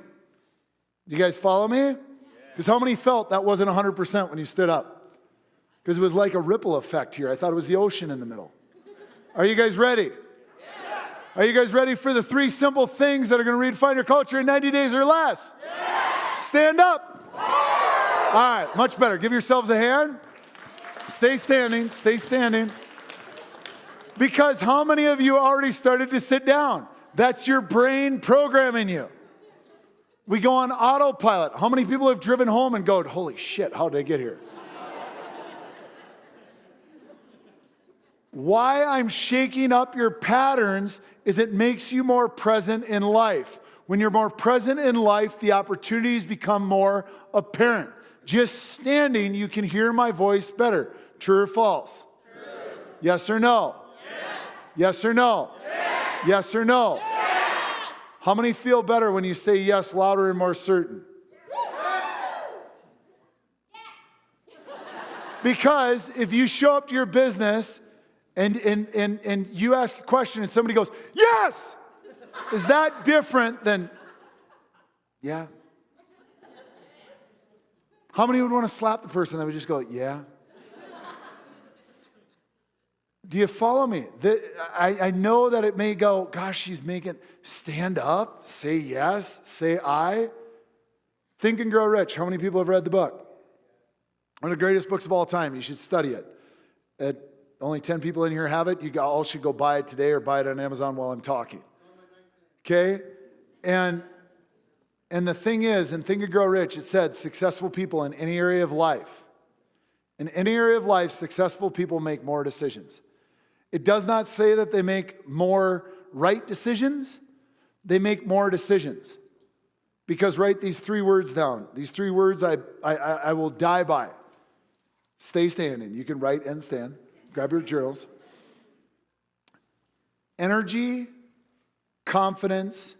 You guys follow me? Because how many felt that wasn't 100% when you stood up? Because it was like a ripple effect here. I thought it was the ocean in the middle. Are you guys ready? Are you guys ready for the 3 simple things that are going to redefine your culture in 90 days or less? Stand up. All right, much better. Give yourselves a hand. Stay standing, stay standing. Because how many of you already started to sit down? That's your brain programming you. We go on autopilot. How many people have driven home and go, holy shit, how did I get here? Why I'm shaking up your patterns is it makes you more present in life. When you're more present in life, the opportunities become more apparent. Just standing, you can hear my voice better. True or false? True. Yes or no? Yes. Yes or no? Yes. Yes or no? Yes. How many feel better when you say yes louder and more certain? Yes. Because if you show up to your business and you ask a question and somebody goes, yes! Is that different than, yeah? How many would want to slap the person that would just go, yeah? Do you follow me? I know that it may go, gosh, she's making, stand up, say yes, say I. Think and Grow Rich. How many people have read the book? One of the greatest books of all time. You should study it. Only 10 people in here have it. You all should go buy it today or buy it on Amazon while I'm talking. Okay? And the thing is, in Think and Grow Rich, it said successful people in any area of life. In any area of life, successful people make more decisions. It does not say that they make more right decisions. They make more decisions. Because write these 3 words down. These 3 words I will die by. Stay standing. You can write and stand. Grab your journals. Energy, confidence,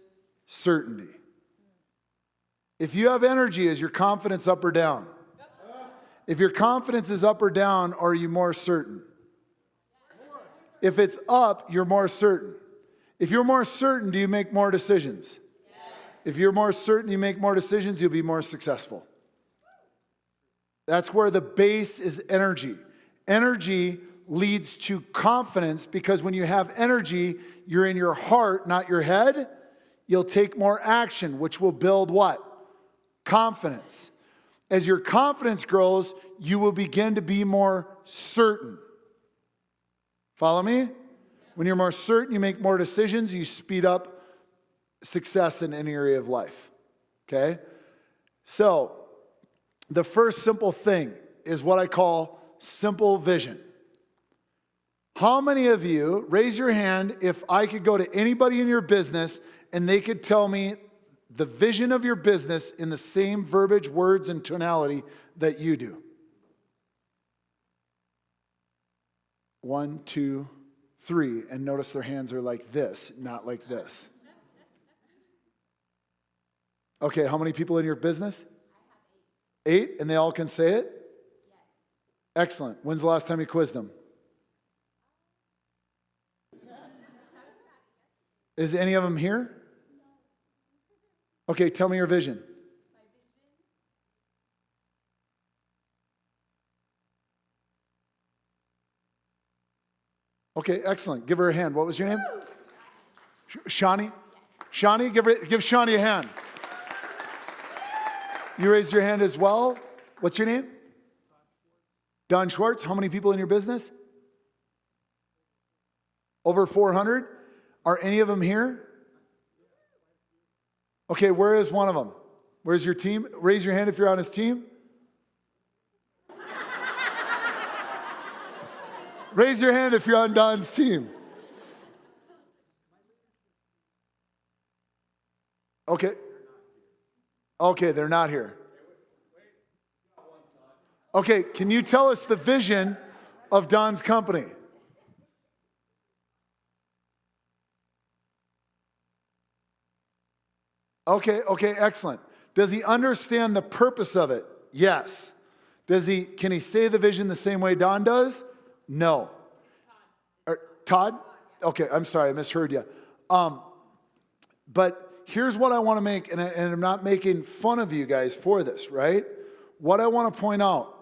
certainty. If you have energy, is your confidence up or down? If your confidence is up or down, are you more certain? If it's up, you're more certain. If you're more certain, do you make more decisions? If you're more certain you make more decisions, you'll be more successful. That's where the base is energy. Energy leads to confidence, because when you have energy, you're in your heart, not your head. You'll take more action, which will build what? Confidence. As your confidence grows, you will begin to be more certain. Follow me? When you're more certain, you make more decisions, you speed up success in any area of life. Okay? So, the first simple thing is what I call simple vision. How many of you, raise your hand if I could go to anybody in your business and they could tell me the vision of your business in the same verbiage, words, and tonality that you do? 1, 2, 3. And notice their hands are like this, not like this. Okay, how many people in your business? 8, and they all can say it? Yes. Excellent. When's the last time you quizzed them? Is any of them here? Okay, tell me your vision. Okay, excellent. Give her a hand. What was your name? Shawnee? Shawnee? Give Shawnee a hand. You raised your hand as well. What's your name? Don Schwartz. How many people in your business? Over 400. Are any of them here? Okay, where is one of them? Where's your team? Raise your hand if you're on his team. Raise your hand if you're on Don's team. Okay. Okay, they're not here. Okay, can you tell us the vision of Don's company? Okay, excellent. Does he understand the purpose of it? Yes. Can he say the vision the same way Don does? No. Todd? Okay, I'm sorry, I misheard you. But here's what I want to make, and I'm not making fun of you guys for this, right? What I want to point out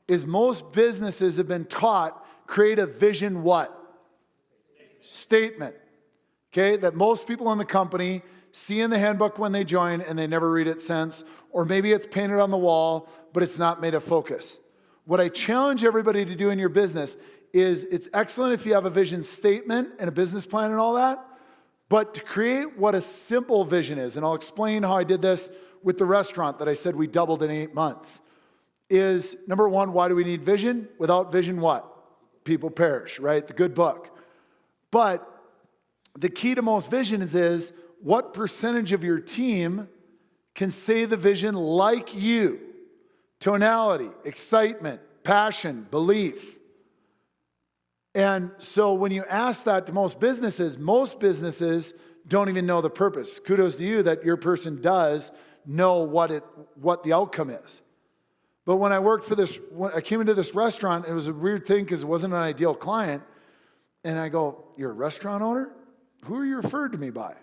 is most businesses have been taught create a vision what? Statement. Okay, that most people in the company see in the handbook when they join and they never read it since, or maybe it's painted on the wall, but it's not made a focus. What I challenge everybody to do in your business is it's excellent if you have a vision statement and a business plan and all that, but to create what a simple vision is, and I'll explain how I did this with the restaurant that I said we doubled in 8 months, is number one, why do we need vision? Without vision, what? People perish, right? The good book. But the key to most visions is what percentage of your team can say the vision like you? Tonality, excitement, passion, belief. And so when you ask that to most businesses don't even know the purpose. Kudos to you that your person does know what the outcome is. But when I came into this restaurant, it was a weird thing because it wasn't an ideal client. And I go, you're a restaurant owner? Who are you referred to me by?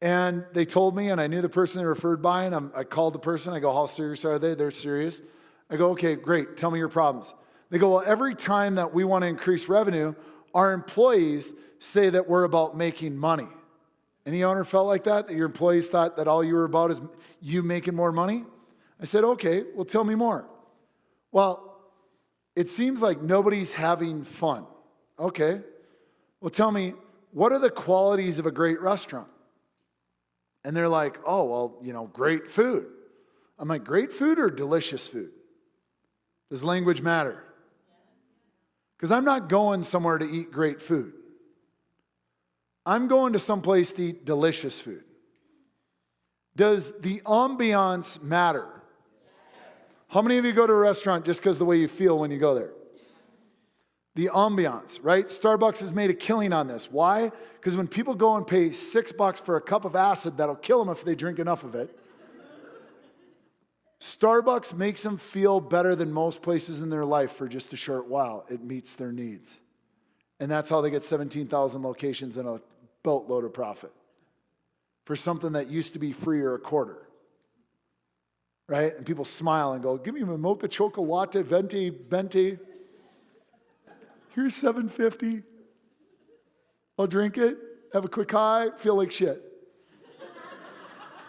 And they told me, and I knew the person they referred by, and I called the person. I go, how serious are they? They're serious. I go, okay, great. Tell me your problems. They go, well, every time that we want to increase revenue, our employees say that we're about making money. Any owner felt like that your employees thought that all you were about is you making more money? I said, okay, well, tell me more. Well, it seems like nobody's having fun. Okay, well, tell me, what are the qualities of a great restaurant? And they're like, oh, well, great food. I'm like, great food or delicious food? Does language matter? Because I'm not going somewhere to eat great food. I'm going to some place to eat delicious food. Does the ambiance matter? How many of you go to a restaurant just because of the way you feel when you go there? The ambiance, right? Starbucks has made a killing on this. Why? Because when people go and pay $6 for a cup of acid that'll kill them if they drink enough of it, Starbucks makes them feel better than most places in their life for just a short while. It meets their needs. And that's how they get 17,000 locations and a boatload of profit for something that used to be free or a quarter. Right? And people smile and go, give me a mocha chocolate latte venti benti. Here's $7.50. I'll drink it, have a quick high, feel like shit.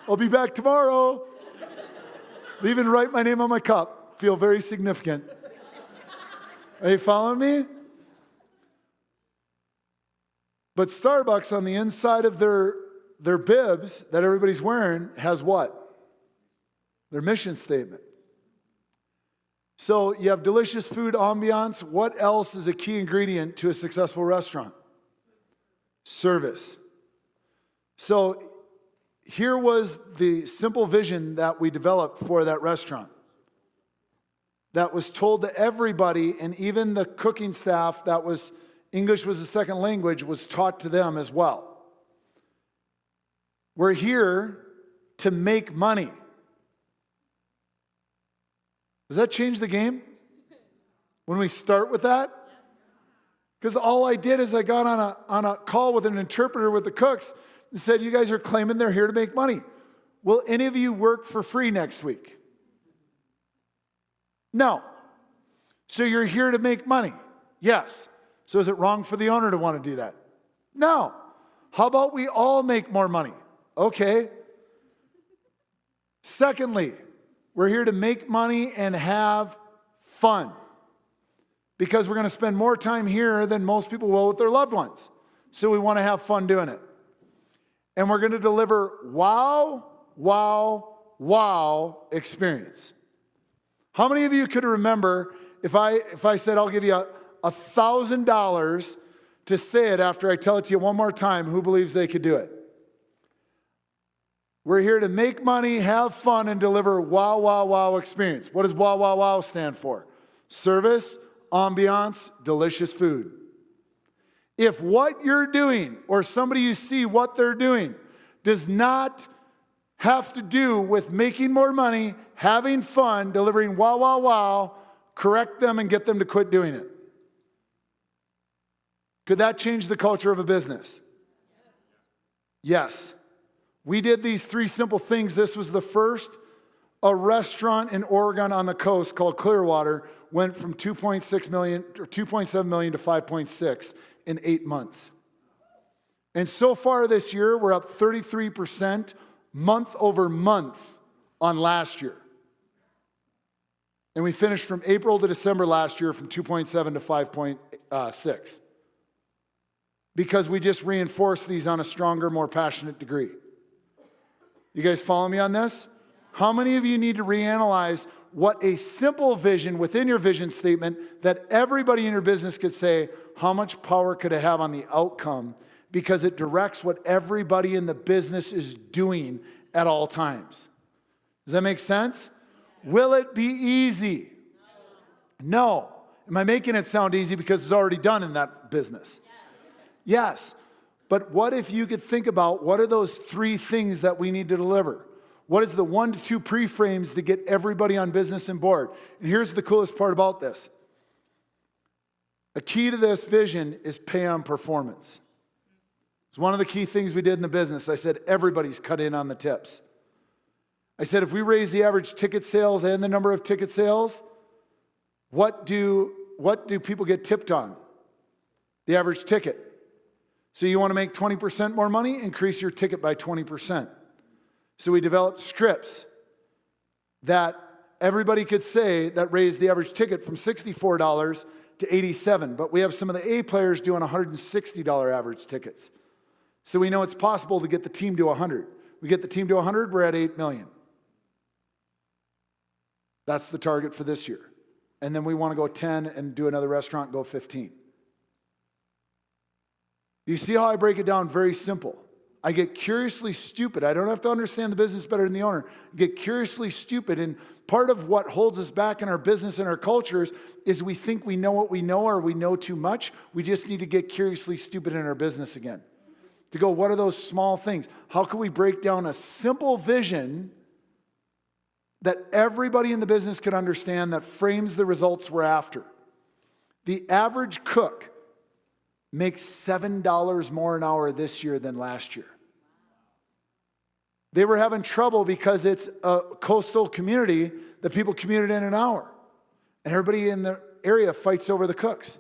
I'll be back tomorrow. They even write my name on my cup. Feel very significant. Are you following me? But Starbucks on the inside of their bibs that everybody's wearing has what? Their mission statement. So you have delicious food, ambiance. What else is a key ingredient to a successful restaurant? Service. So here was the simple vision that we developed for that restaurant that was told to everybody, and even the cooking staff English was a second language, was taught to them as well. We're here to make money. Does that change the game when we start with that? Because all I did is I got on a call with an interpreter with the cooks and said, you guys are claiming they're here to make money. Will any of you work for free next week? No. So you're here to make money? Yes. So is it wrong for the owner to want to do that? No. How about we all make more money? Okay. Secondly, we're here to make money and have fun because we're going to spend more time here than most people will with their loved ones. So we want to have fun doing it. And we're going to deliver wow, wow, wow experience. How many of you could remember if I said I'll give you $1,000 to say it after I tell it to you one more time, who believes they could do it? We're here to make money, have fun, and deliver wow, wow, wow experience. What does wow, wow, wow stand for? Service, ambiance, delicious food. If what you're doing or somebody you see what they're doing does not have to do with making more money, having fun, delivering wow, wow, wow, correct them and get them to quit doing it. Could that change the culture of a business? Yes. We did these 3 simple things. This was the first. A restaurant in Oregon on the coast called Clearwater went from 2.6 million or 2.7 million to 5.6 in 8 months. And so far this year, we're up 33% month over month on last year. And we finished from April to December last year from 2.7 to 5.6. Because we just reinforced these on a stronger, more passionate degree. You guys follow me on this? How many of you need to reanalyze what a simple vision within your vision statement that everybody in your business could say, how much power could it have on the outcome? Because it directs what everybody in the business is doing at all times. Does that make sense? Will it be easy? No. Am I making it sound easy because it's already done in that business? Yes. But what if you could think about what are those 3 things that we need to deliver? What is the 1 to 2 pre-frames to get everybody on business and board? And here's the coolest part about this. A key to this vision is pay on performance. It's one of the key things we did in the business. I said, everybody's cut in on the tips. I said, if we raise the average ticket sales and the number of ticket sales, what do people get tipped on? The average ticket. So you want to make 20% more money? Increase your ticket by 20%. So we developed scripts that everybody could say that raised the average ticket from $64 to $87. But we have some of the A players doing $160 average tickets. So we know it's possible to get the team to 100. We get the team to 100, we're at 8 million. That's the target for this year. And then we want to go 10 and do another restaurant, go 15. You see how I break it down? Very simple. I get curiously stupid. I don't have to understand the business better than the owner. I get curiously stupid. And part of what holds us back in our business and our cultures is we think we know what we know or we know too much. We just need to get curiously stupid in our business again. To go, what are those small things? How can we break down a simple vision that everybody in the business could understand that frames the results we're after? The average cook makes $7 more an hour this year than last year. They were having trouble because it's a coastal community that people commuted in an hour. And everybody in the area fights over the cooks.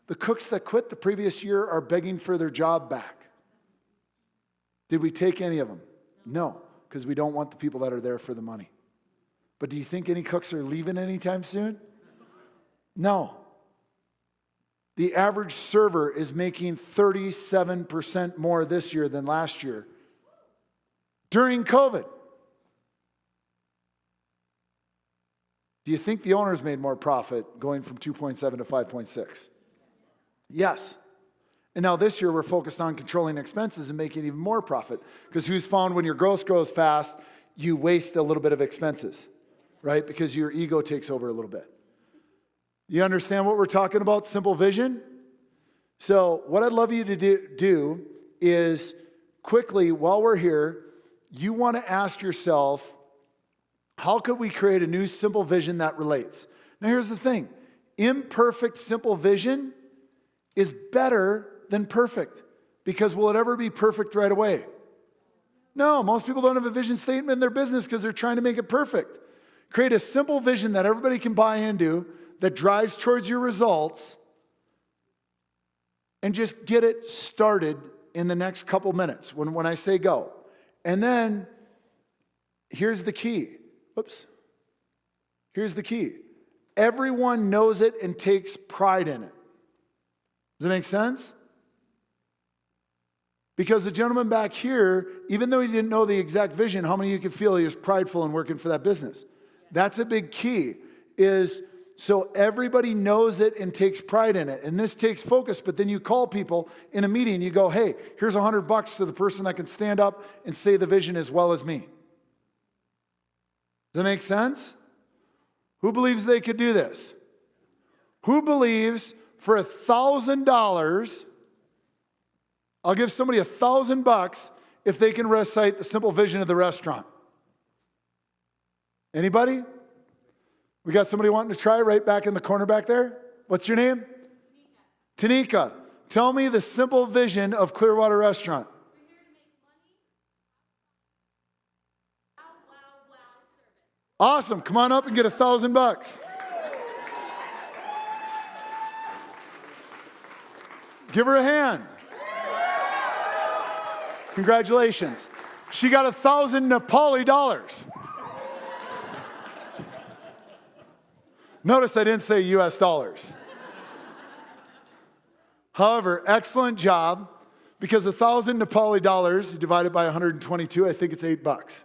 The cooks that quit the previous year are begging for their job back. Did we take any of them? No, because we don't want the people that are there for the money. But do you think any cooks are leaving anytime soon? No. The average server is making 37% more this year than last year during COVID. Do you think the owners made more profit going from 2.7 to 5.6? Yes. And now this year we're focused on controlling expenses and making even more profit. Because who's found when your gross grows fast, you waste a little bit of expenses, right? Because your ego takes over a little bit. You understand what we're talking about? Simple vision? So what I'd love you to do is quickly, while we're here, you want to ask yourself, how could we create a new simple vision that relates? Now here's the thing. Imperfect simple vision is better than perfect. Because will it ever be perfect right away? No, most people don't have a vision statement in their business because they're trying to make it perfect. Create a simple vision that everybody can buy into that drives towards your results, and just get it started in the next couple minutes when I say go. And then, here's the key. Oops. Here's the key. Everyone knows it and takes pride in it. Does that make sense? Because the gentleman back here, even though he didn't know the exact vision, how many of you could feel he was prideful in working for that business? That's a big key, is so everybody knows it and takes pride in it. And this takes focus, but then you call people in a meeting, you go, hey, here's $100 to the person that can stand up and say the vision as well as me. Does that make sense? Who believes they could do this? Who believes for $1,000, I'll give somebody $1,000 if they can recite the simple vision of the restaurant? Anybody? We got somebody wanting to try right back in the corner back there. What's your name? Tanika. Tell me the simple vision of Clearwater Restaurant. Awesome. Come on up and get $1,000. Give her a hand. Congratulations. She got 1,000 Nepali dollars. Notice I didn't say US dollars. However, excellent job, because 1,000 Nepali dollars divided by 122, I think it's $8.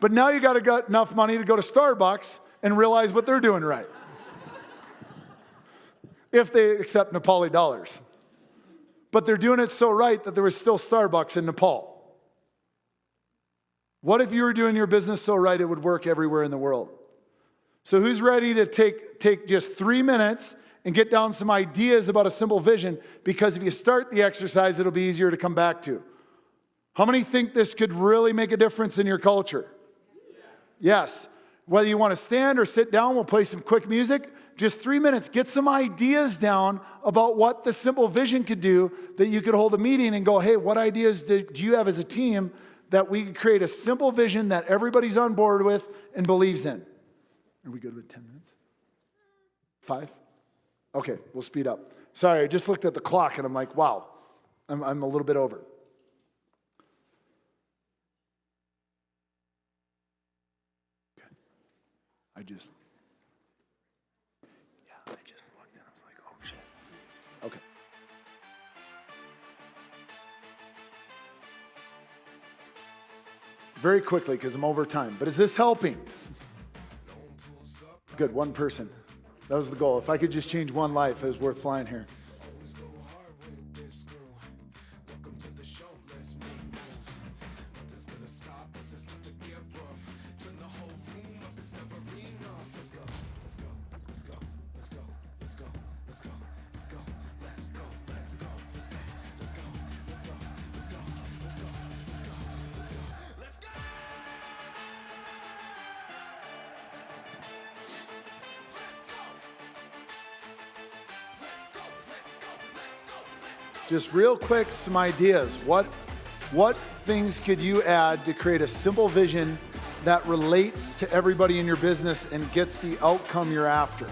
But now you got to get enough money to go to Starbucks and realize what they're doing right. If they accept Nepali dollars. But they're doing it so right that there was still Starbucks in Nepal. What if you were doing your business so right it would work everywhere in the world? So who's ready to take just 3 minutes and get down some ideas about a simple vision? Because if you start the exercise, it'll be easier to come back to. How many think this could really make a difference in your culture? Yes. Whether you want to stand or sit down, we'll play some quick music. Just 3 minutes. Get some ideas down about what the simple vision could do, that you could hold a meeting and go, hey, what ideas do you have as a team that we could create a simple vision that everybody's on board with and believes in? Are we good with 10 minutes? 5? Okay, we'll speed up. Sorry, I just looked at the clock and I'm like, wow, I'm a little bit over. Okay. I just looked and I was like, oh shit. Okay. Very quickly, because I'm over time. But is this helping? Good, one person. That was the goal. If I could just change one life, it was worth flying here. Just real quick, some ideas. What things could you add to create a simple vision that relates to everybody in your business and gets the outcome you're after?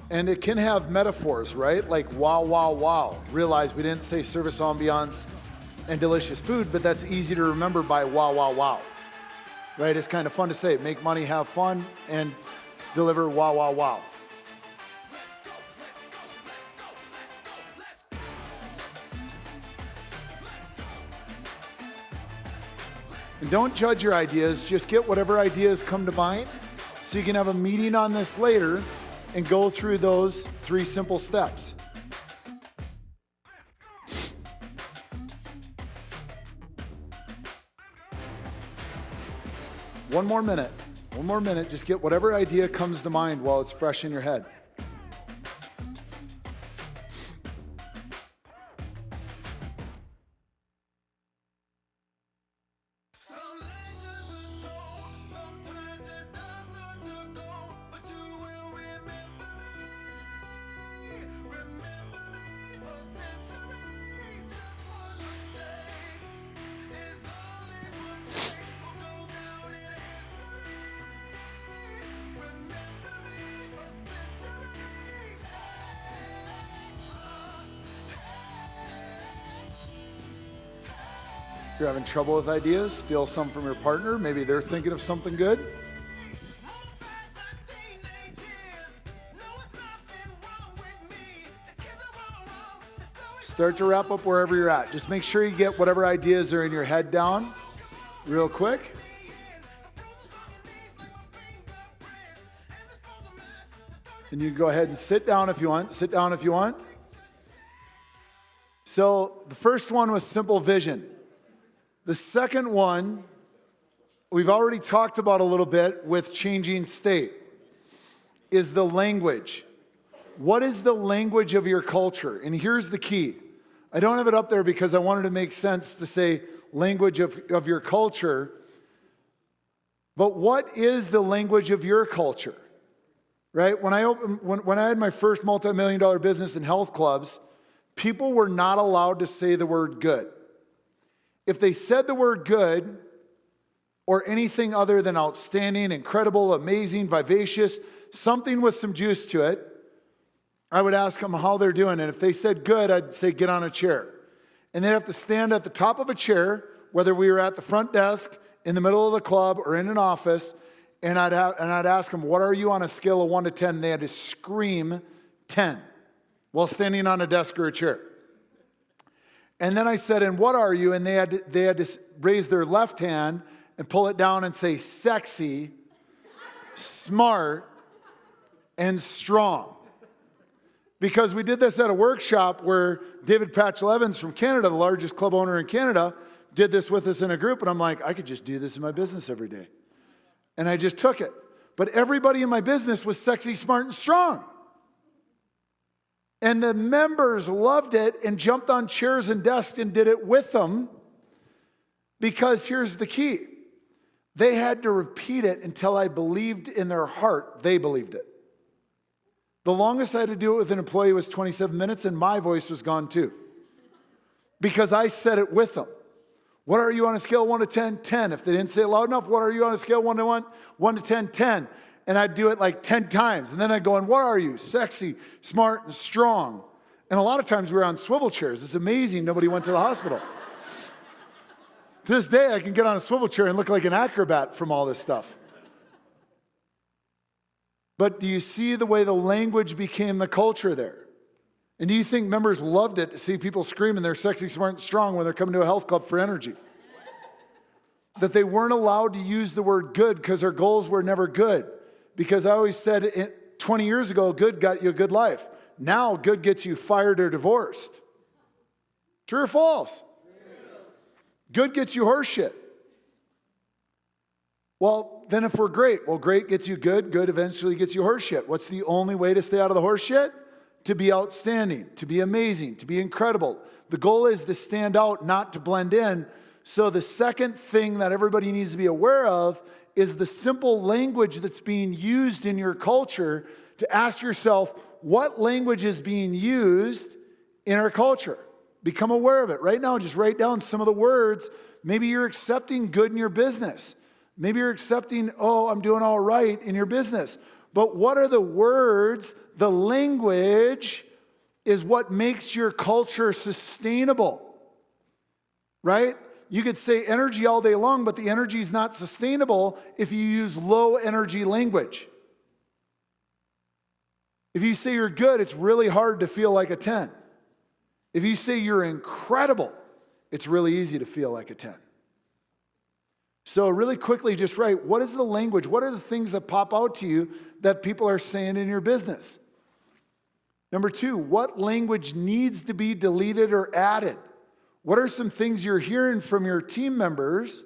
And it can have metaphors, right? Like wow, wow, wow. Realize we didn't say service ambiance and delicious food, but that's easy to remember by wow, wow, wow. Right? It's kind of fun to say. Make money, have fun, and deliver wow, wow, wow. And don't judge your ideas. Just get whatever ideas come to mind so you can have a meeting on this later and go through those 3 simple steps. One more minute. Just get whatever idea comes to mind while it's fresh in your head. If you're having trouble with ideas, steal some from your partner. Maybe they're thinking of something good. Start to wrap up wherever you're at. Just make sure you get whatever ideas are in your head down real quick. And you can go ahead and sit down if you want. So the first one was simple vision. The second one, we've already talked about a little bit with changing state, is the language. What is the language of your culture? And here's the key. I don't have it up there because I wanted to make sense to say language of your culture. But what is the language of your culture? Right? When I had my first multi-million-dollar business in health clubs, people were not allowed to say the word good. If they said the word good or anything other than outstanding, incredible, amazing, vivacious, something with some juice to it, I would ask them how they're doing. And if they said good, I'd say get on a chair. And they'd have to stand at the top of a chair, whether we were at the front desk, in the middle of the club, or in an office, and I'd ask them, what are you on a scale of 1 to 10? And they had to scream 10 while standing on a desk or a chair. And then I said, and what are you? And they had to raise their left hand and pull it down and say sexy, smart, and strong. Because we did this at a workshop where David Patchell Evans from Canada, the largest club owner in Canada, did this with us in a group. And I'm like, I could just do this in my business every day. And I just took it. But everybody in my business was sexy, smart, and strong. And the members loved it and jumped on chairs and desks and did it with them. Because here's the key. They had to repeat it until I believed in their heart they believed it. The longest I had to do it with an employee was 27 minutes, and my voice was gone too. Because I said it with them. What are you on a scale of 1 to 10? 10. If they didn't say it loud enough, what are you on a scale of 1 to 10? 10. And I'd do it like 10 times. And then I'd go, and what are you? Sexy, smart, and strong. And a lot of times we were on swivel chairs. It's amazing nobody went to the hospital. To this day, I can get on a swivel chair and look like an acrobat from all this stuff. But do you see the way the language became the culture there? And do you think members loved it to see people screaming they're sexy, smart, and strong when they're coming to a health club for energy? That they weren't allowed to use the word good because their goals were never good. Because I always said 20 years ago, good got you a good life. Now, good gets you fired or divorced. True or false? Good gets you horseshit. Well, then if we're great, well, great gets you good, good eventually gets you horseshit. What's the only way to stay out of the horseshit? To be outstanding, to be amazing, to be incredible. The goal is to stand out, not to blend in. So the second thing that everybody needs to be aware of is the simple language that's being used in your culture, to ask yourself, what language is being used in our culture? Become aware of it. Right now, just write down some of the words. Maybe you're accepting good in your business. Maybe you're accepting, oh, I'm doing all right in your business. But what are the words? The language is what makes your culture sustainable, right? You could say energy all day long, but the energy is not sustainable if you use low energy language. If you say you're good, it's really hard to feel like a 10. If you say you're incredible, it's really easy to feel like a 10. So really quickly, just write, what is the language? What are the things that pop out to you that people are saying in your business? Number 2, what language needs to be deleted or added? What are some things you're hearing from your team members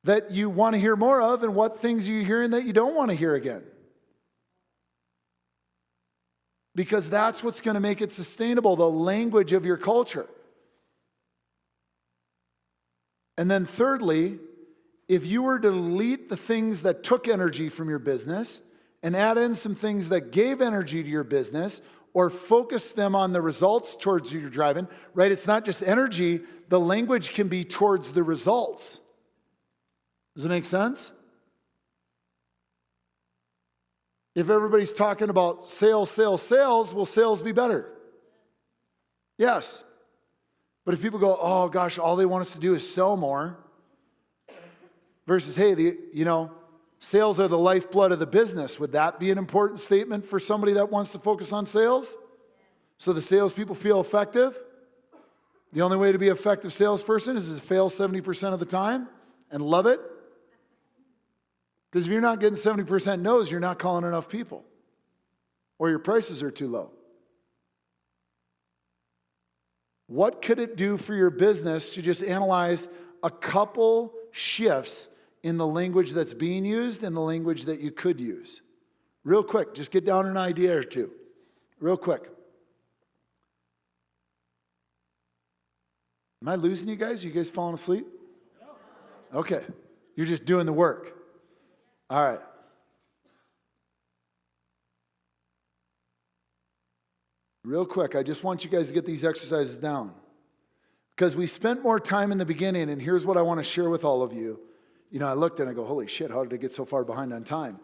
that you want to hear more of, and what things are you hearing that you don't want to hear again? Because that's what's going to make it sustainable, the language of your culture. And then thirdly, if you were to delete the things that took energy from your business and add in some things that gave energy to your business, or focus them on the results towards you're driving, right? It's not just energy. The language can be towards the results. Does it make sense? If everybody's talking about sales, sales, sales, will sales be better? Yes. But if people go, oh gosh, all they want us to do is sell more, versus, hey, sales are the lifeblood of the business. Would that be an important statement for somebody that wants to focus on sales? So the salespeople feel effective? The only way to be an effective salesperson is to fail 70% of the time and love it? Because if you're not getting 70% no's, you're not calling enough people. Or your prices are too low. What could it do for your business to just analyze a couple shifts in the language that's being used and the language that you could use? Real quick, just get down an idea or two. Real quick. Am I losing you guys? Are you guys falling asleep? Okay. You're just doing the work. All right. Real quick, I just want you guys to get these exercises down. Because we spent more time in the beginning, and here's what I want to share with all of you. You know, I looked and I go, holy shit, how did I get so far behind on time?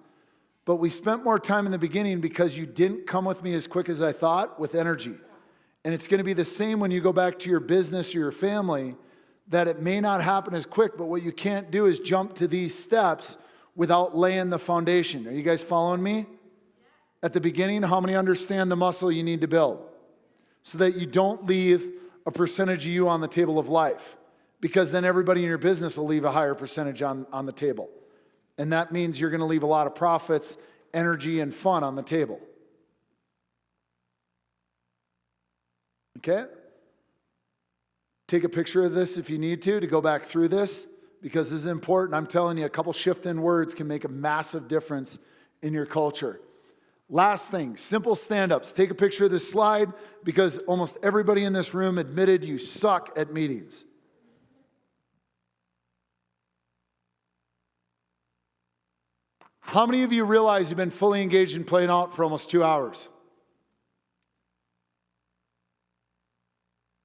But we spent more time in the beginning because you didn't come with me as quick as I thought with energy. And it's going to be the same when you go back to your business or your family, that it may not happen as quick, but what you can't do is jump to these steps without laying the foundation. Are you guys following me? At the beginning, how many understand the muscle you need to build? So that you don't leave a percentage of you on the table of life. Because then everybody in your business will leave a higher percentage on the table. And that means you're going to leave a lot of profits, energy, and fun on the table. Okay? Take a picture of this if you need to go back through this, because this is important. I'm telling you, a couple shift in words can make a massive difference in your culture. Last thing, simple stand-ups. Take a picture of this slide, because almost everybody in this room admitted you suck at meetings. How many of you realize you've been fully engaged in playing out for almost 2 hours?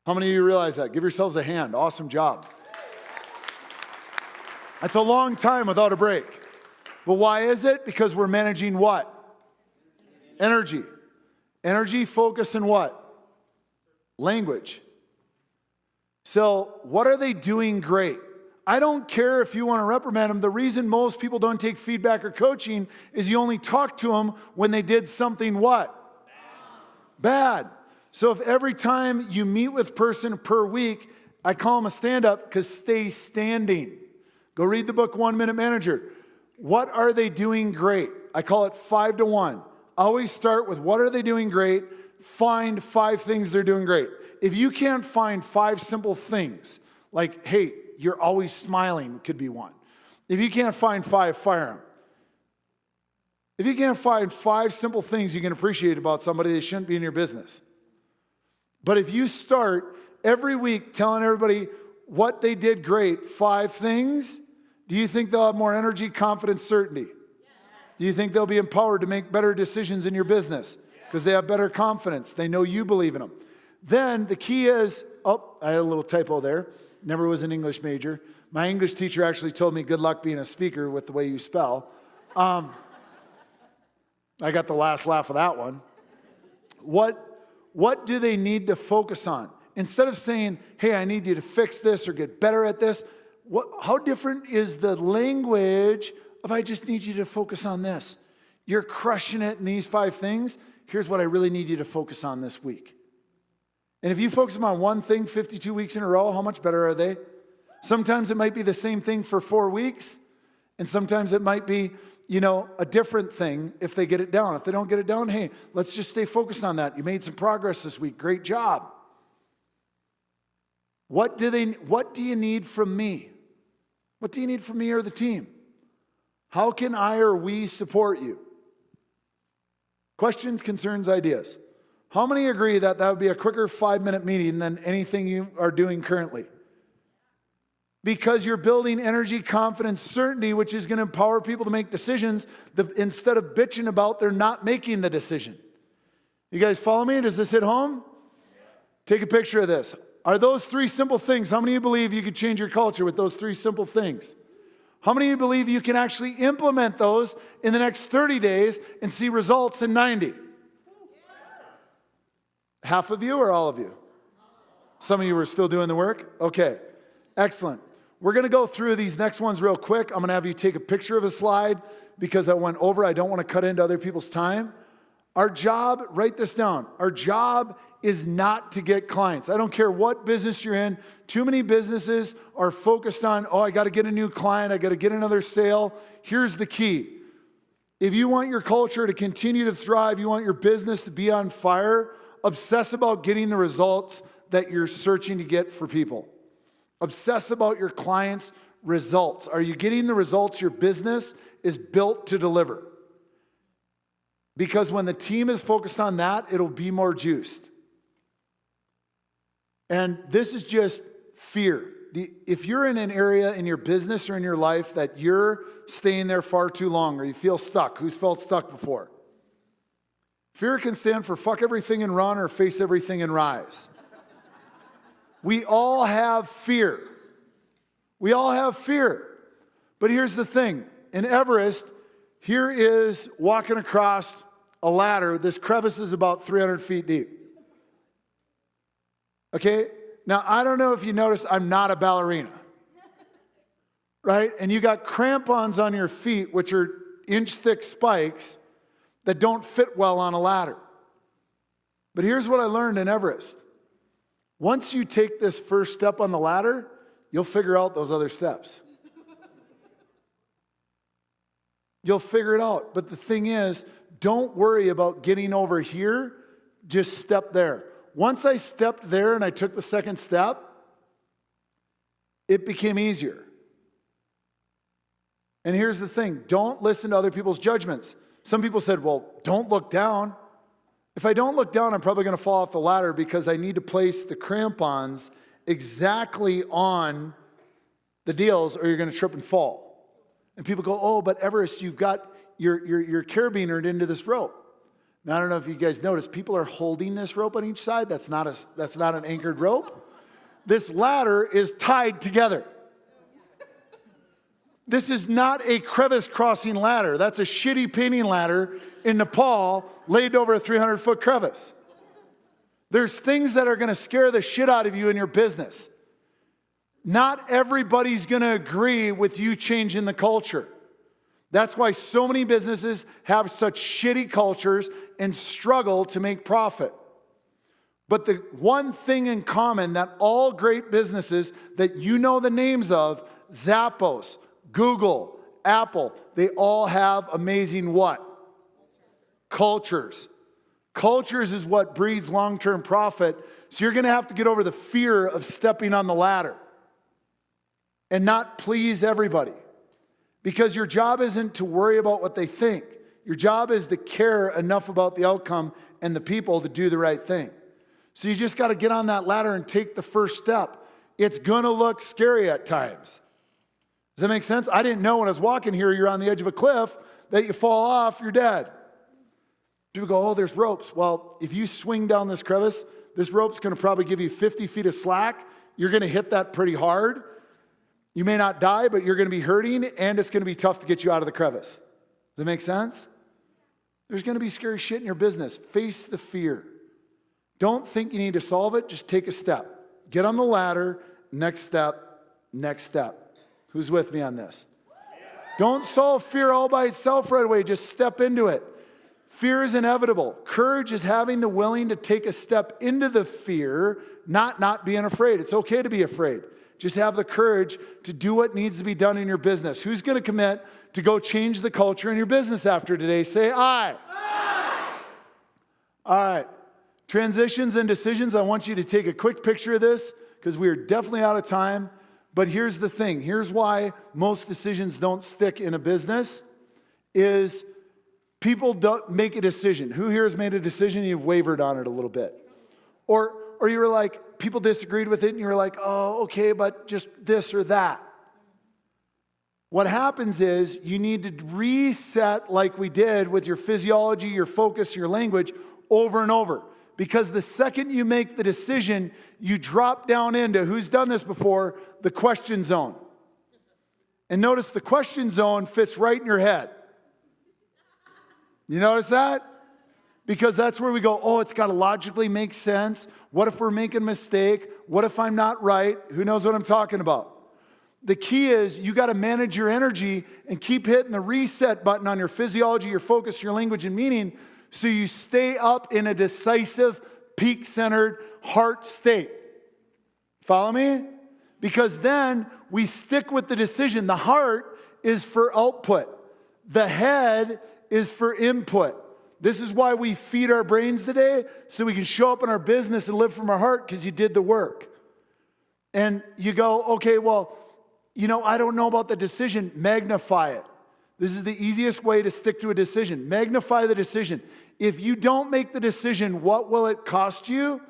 How many of you realize that? Give yourselves a hand. Awesome job. That's a long time without a break. But why is it? Because we're managing what? Energy. Energy, focus, and what? Language. So what are they doing great? I don't care if you want to reprimand them. The reason most people don't take feedback or coaching is you only talk to them when they did something what? Bad. So if every time you meet with a person per week, I call them a stand-up, because stay standing. Go read the book 1 Minute Manager. What are they doing great? I call it 5 to 1. Always start with what are they doing great? Find 5 things they're doing great. If you can't find 5 simple things, like, hey, you're always smiling, could be one. If you can't find 5, fire them. If you can't find 5 simple things you can appreciate about somebody, they shouldn't be in your business. But if you start every week telling everybody what they did great, 5 things, do you think they'll have more energy, confidence, certainty? Do you think they'll be empowered to make better decisions in your business? Because they have better confidence. They know you believe in them. Then the key is, oh, I had a little typo there. Never was an English major. My English teacher actually told me good luck being a speaker with the way you spell. I got the last laugh of that one. What do they need to focus on? Instead of saying, hey, I need you to fix this or get better at this, how different is the language of I just need you to focus on this? You're crushing it in these 5 things. Here's what I really need you to focus on this week. And if you focus on one thing 52 weeks in a row, how much better are they? Sometimes it might be the same thing for 4 weeks, and sometimes it might be, a different thing if they get it down. If they don't get it down, hey, let's just stay focused on that. You made some progress this week. Great job. What do you need from me? What do you need from me or the team? How can I or we support you? Questions, concerns, ideas. How many agree that would be a quicker 5-minute meeting than anything you are doing currently? Because you're building energy, confidence, certainty, which is going to empower people to make decisions instead of bitching about they're not making the decision. You guys follow me? Does this hit home? Take a picture of this. Are those 3 simple things? How many of you believe you could change your culture with those 3 simple things? How many of you believe you can actually implement those in the next 30 days and see results in 90? Half of you or all of you? Some of you are still doing the work? Okay, excellent. We're going to go through these next ones real quick. I'm going to have you take a picture of a slide because I went over. I don't want to cut into other people's time. Our job, write this down. Our job is not to get clients. I don't care what business you're in. Too many businesses are focused on, I got to get a new client. I got to get another sale. Here's the key. If you want your culture to continue to thrive, you want your business to be on fire, obsess about getting the results that you're searching to get for people. Obsess about your clients' results. Are you getting the results your business is built to deliver? Because when the team is focused on that, it'll be more juiced. And this is just fear. If you're in an area in your business or in your life that you're staying there far too long or you feel stuck, who's felt stuck before? Fear can stand for fuck everything and run or face everything and rise. We all have fear. We all have fear. But here's the thing. In Everest, here is walking across a ladder. This crevice is about 300 feet deep. Okay? Now, I don't know if you noticed, I'm not a ballerina. Right? And you got crampons on your feet, which are inch-thick spikes that don't fit well on a ladder. But here's what I learned in Everest. Once you take this first step on the ladder, you'll figure out those other steps. You'll figure it out. But the thing is, don't worry about getting over here. Just step there. Once I stepped there and I took the second step, it became easier. And here's the thing. Don't listen to other people's judgments. Some people said, well, don't look down. If I don't look down, I'm probably going to fall off the ladder because I need to place the crampons exactly on the deals or you're going to trip and fall. And people go, oh, but Everest, you've got your carabiner into this rope. Now, I don't know if you guys noticed, people are holding this rope on each side. That's not an anchored rope. This ladder is tied together. This is not a crevice crossing ladder. That's a shitty painting ladder in Nepal laid over a 300-foot crevice. There's things that are going to scare the shit out of you in your business. Not everybody's going to agree with you changing the culture. That's why so many businesses have such shitty cultures and struggle to make profit. But the one thing in common that all great businesses that you know the names of, Zappos, Google, Apple, they all have amazing what? Cultures. Cultures is what breeds long-term profit. So you're going to have to get over the fear of stepping on the ladder and not please everybody. Because your job isn't to worry about what they think. Your job is to care enough about the outcome and the people to do the right thing. So you just got to get on that ladder and take the first step. It's going to look scary at times. Does that make sense? I didn't know when I was walking here, you're on the edge of a cliff, that you fall off, you're dead. People go, oh, there's ropes. Well, if you swing down this crevice, this rope's going to probably give you 50 feet of slack. You're going to hit that pretty hard. You may not die, but you're going to be hurting, and it's going to be tough to get you out of the crevice. Does that make sense? There's going to be scary shit in your business. Face the fear. Don't think you need to solve it. Just take a step. Get on the ladder. Next step. Next step. Who's with me on this? Don't solve fear all by itself right away. Just step into it. Fear is inevitable. Courage is having the willing to take a step into the fear, not being afraid. It's okay to be afraid. Just have the courage to do what needs to be done in your business. Who's going to commit to go change the culture in your business after today? Say aye. Aye. All right. Transitions and decisions. I want you to take a quick picture of this because we are definitely out of time. But here's the thing. Here's why most decisions don't stick in a business is people don't make a decision. Who here has made a decision and you've wavered on it a little bit? Or you were like, people disagreed with it and you were like, oh, okay, but just this or that. What happens is you need to reset like we did with your physiology, your focus, your language over and over. Because the second you make the decision, you drop down into, who's done this before, the question zone. And notice the question zone fits right in your head. You notice that? Because that's where we go, oh, it's got to logically make sense. What if we're making a mistake? What if I'm not right? Who knows what I'm talking about? The key is you got to manage your energy and keep hitting the reset button on your physiology, your focus, your language, and meaning so you stay up in a decisive, peak-centered heart state. Follow me? Because then we stick with the decision. The heart is for output. The head is for input. This is why we feed our brains today, so we can show up in our business and live from our heart because you did the work. And you go, okay, well, I don't know about the decision. Magnify it. This is the easiest way to stick to a decision. Magnify the decision. If you don't make the decision, what will it cost you?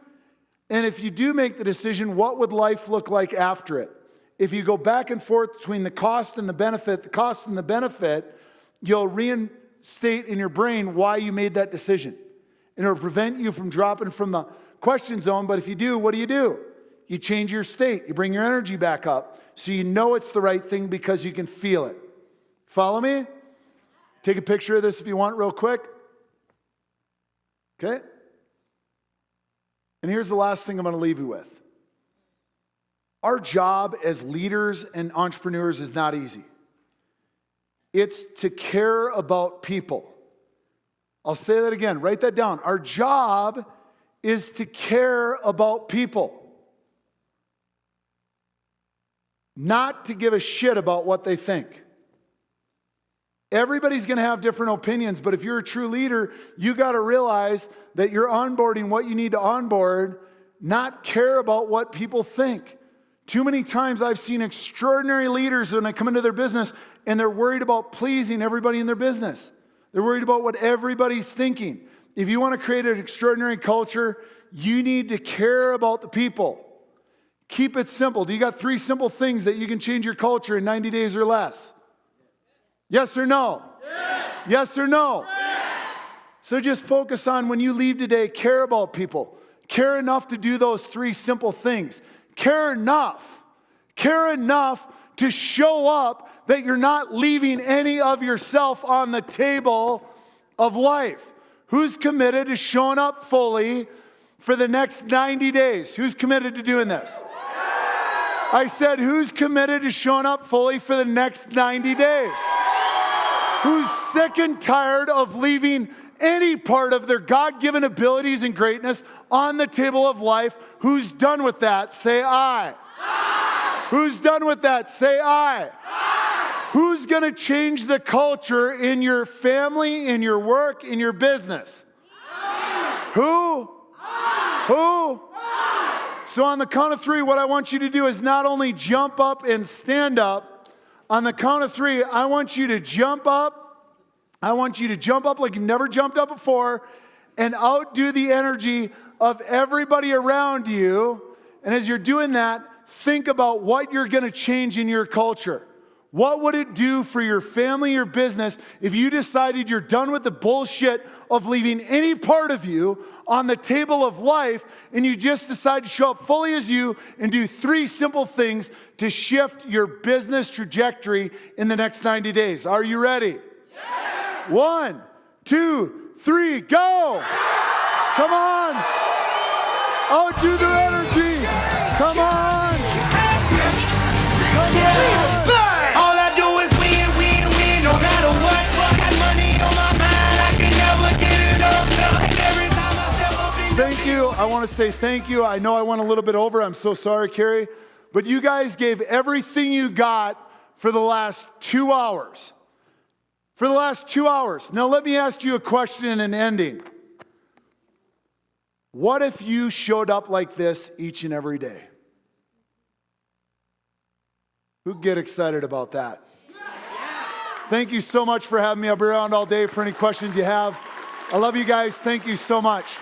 And if you do make the decision, what would life look like after it? If you go back and forth between the cost and the benefit, you'll reinstate in your brain why you made that decision. And it'll prevent you from dropping from the question zone. But if you do, what do? You change your state. You bring your energy back up. So you know it's the right thing because you can feel it. Follow me? Take a picture of this if you want real quick. Okay? And here's the last thing I'm going to leave you with. Our job as leaders and entrepreneurs is not easy. It's to care about people. I'll say that again. Write that down. Our job is to care about people. Not to give a shit about what they think. Everybody's going to have different opinions, but if you're a true leader, you got to realize that you're onboarding what you need to onboard, not care about what people think. Too many times I've seen extraordinary leaders when they come into their business and they're worried about pleasing everybody in their business. They're worried about what everybody's thinking. If you want to create an extraordinary culture, you need to care about the people. Keep it simple. Do you got 3 simple things that you can change your culture in 90 days or less? Yes or no? Yes. Yes or no? Yes. So just focus on when you leave today, care about people. Care enough to do those 3 simple things. Care enough. Care enough to show up that you're not leaving any of yourself on the table of life. Who's committed to showing up fully for the next 90 days? Who's committed to doing this? I said, who's committed to showing up fully for the next 90 days? Who's sick and tired of leaving any part of their God-given abilities and greatness on the table of life? Who's done with that? Say aye. Aye. Who's done with that? Say aye. Aye. Who's going to change the culture in your family, in your work, in your business? Aye. Who? Aye. Who? Aye. So on the count of 3, what I want you to do is not only jump up and stand up. On the count of 3, I want you to jump up. I want you to jump up like you've never jumped up before and outdo the energy of everybody around you. And as you're doing that, think about what you're going to change in your culture. What would it do for your family, your business, if you decided you're done with the bullshit of leaving any part of you on the table of life and you just decide to show up fully as you and do 3 simple things to shift your business trajectory in the next 90 days? Are you ready? Yes. 1, 2, 3, go! Come on! Outdo their energy! Come on! Come on! Thank you. I want to say thank you. I know I went a little bit over. I'm so sorry, Carrie. But you guys gave everything you got for the last 2 hours. For the last 2 hours. Now let me ask you a question and an ending. What if you showed up like this each and every day? Who'd get excited about that? Thank you so much for having me. I'll be around all day for any questions you have. I love you guys. Thank you so much.